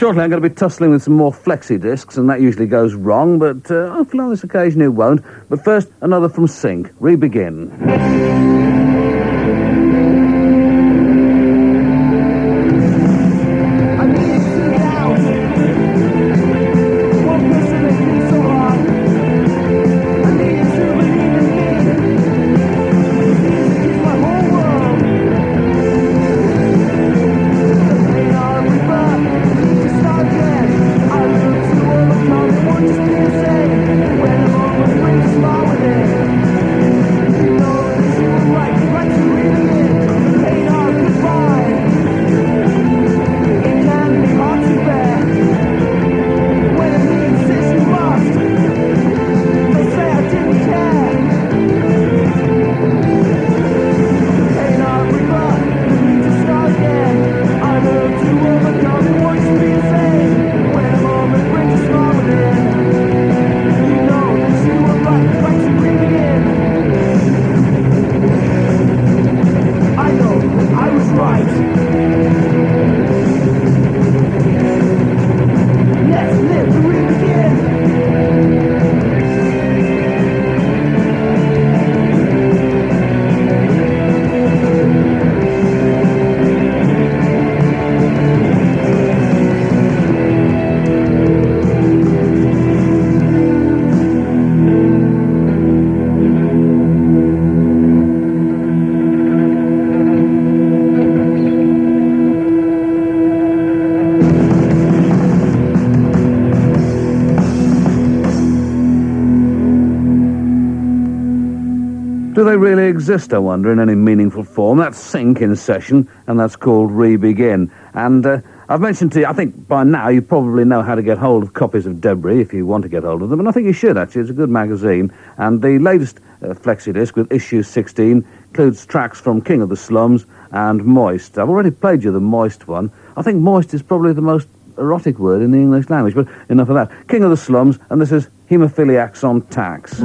Speaker 1: Shortly I'm going to be tussling with some more flexi discs, and that usually goes wrong, but hopefully on this occasion it won't. But first, another from Sync, Re-Begin. Do they really exist, I wonder, in any meaningful form? That's Sync in session, and that's called Re-Begin. And I've mentioned to you, I think by now you probably know how to get hold of copies of Debris if you want to get hold of them, and I think you should, actually. It's a good magazine. And the latest flexi-disc with issue 16 includes tracks from King of the Slums and Moist. I've already played you the Moist one. I think Moist is probably the most erotic word in the English language, but enough of that. King of the Slums, and this is Haemophiliacs on Tax.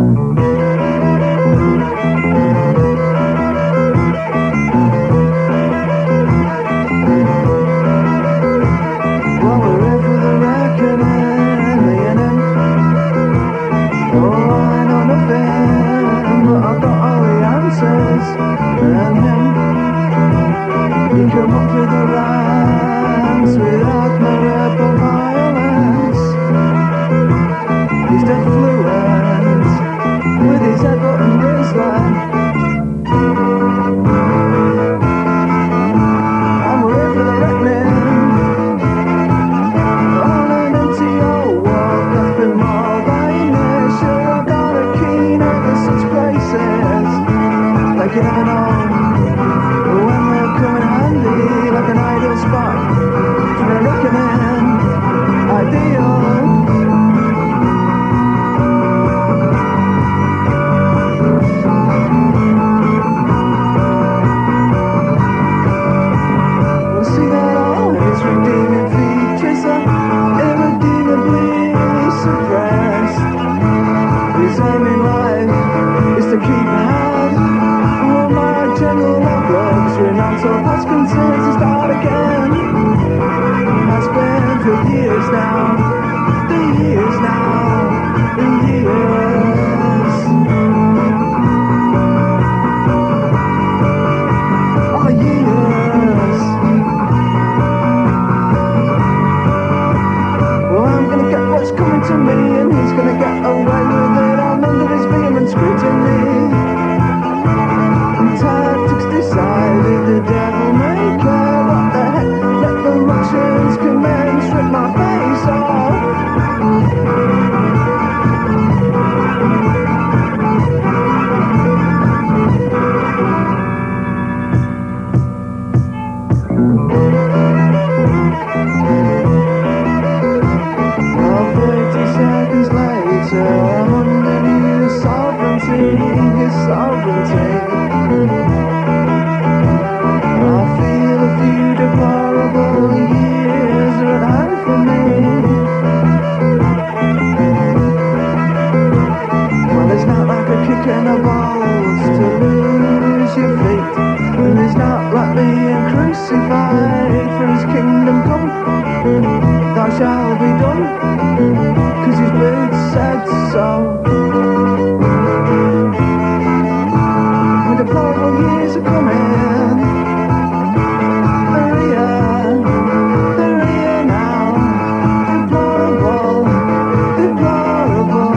Speaker 2: shall be done, 'cause his boots said so. When the deplorable years are coming, they're here now. Deplorable, deplorable.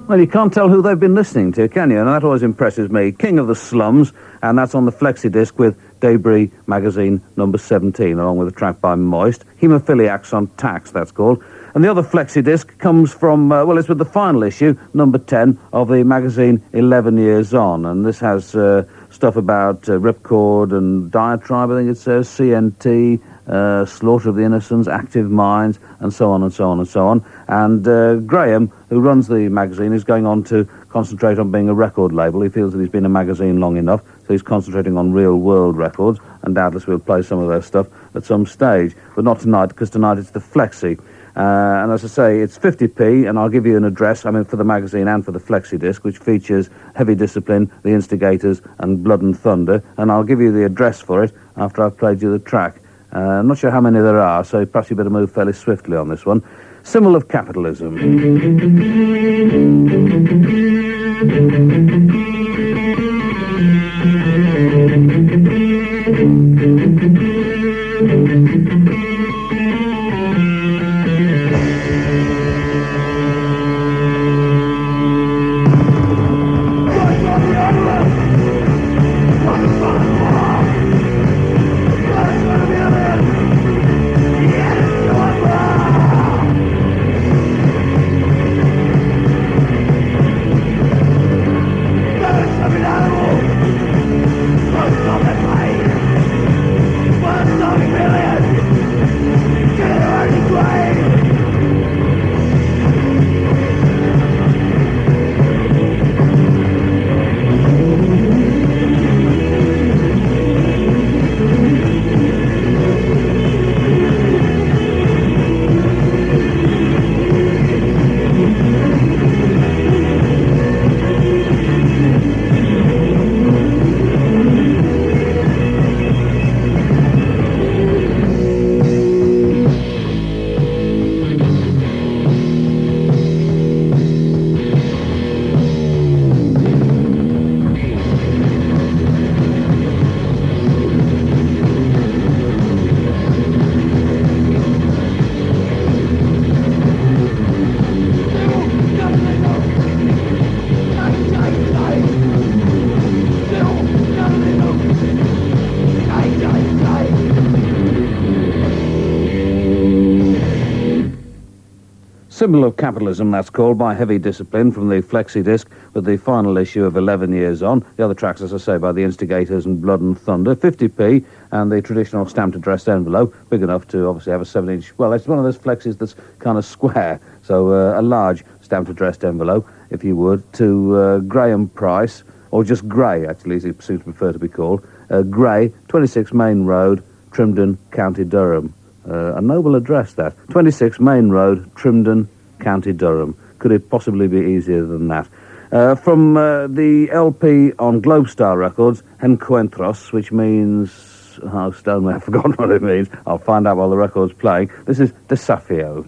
Speaker 1: Well, you can't tell who they've been listening to, can you? And that always impresses me. King of the Slums, and that's on the flexi disc with Debris magazine number 17, along with a track by Moist. Haemophiliacs on Tax, that's called. And the other flexi disc comes from, it's with the final issue, number 10, of the magazine 11 Years On. And this has stuff about Ripcord and Diatribe, I think it says, CNT, Slaughter of the Innocents, Active Minds, and so on and so on and so on. And Graham, who runs the magazine, is going on to concentrate on being a record label. He feels that he's been a magazine long enough, so he's concentrating on real-world records, and doubtless we'll play some of their stuff at some stage. But not tonight, because tonight it's the Flexi. And as I say, it's 50p, and I'll give you an address, for the magazine and for the Flexi disc, which features Heavy Discipline, The Instigators, and Blood and Thunder. And I'll give you the address for it after I've played you the track. I'm not sure how many there are, so perhaps you better move fairly swiftly on this one. Symbol of Capitalism. Symbol of Capitalism, that's called, by Heavy Discipline from the Flexi disc with the final issue of 11 Years On. The other tracks, as I say, by The Instigators and Blood and Thunder. 50p, and the traditional stamped addressed envelope, big enough to obviously have a 7-inch... Well, it's one of those Flexis that's kind of square, so a large stamped addressed envelope, if you would, to Graham Price, or just Gray, actually, as he seems to prefer to be called. Gray, 26 Main Road, Trimdon, County Durham. A noble address, that. 26 Main Road, Trimdon, County Durham. Could it possibly be easier than that? From the LP on Globestar Records, Encuentros, which means... Oh, Stone, I've forgotten what it means. I'll find out while the record's playing. This is Desafio.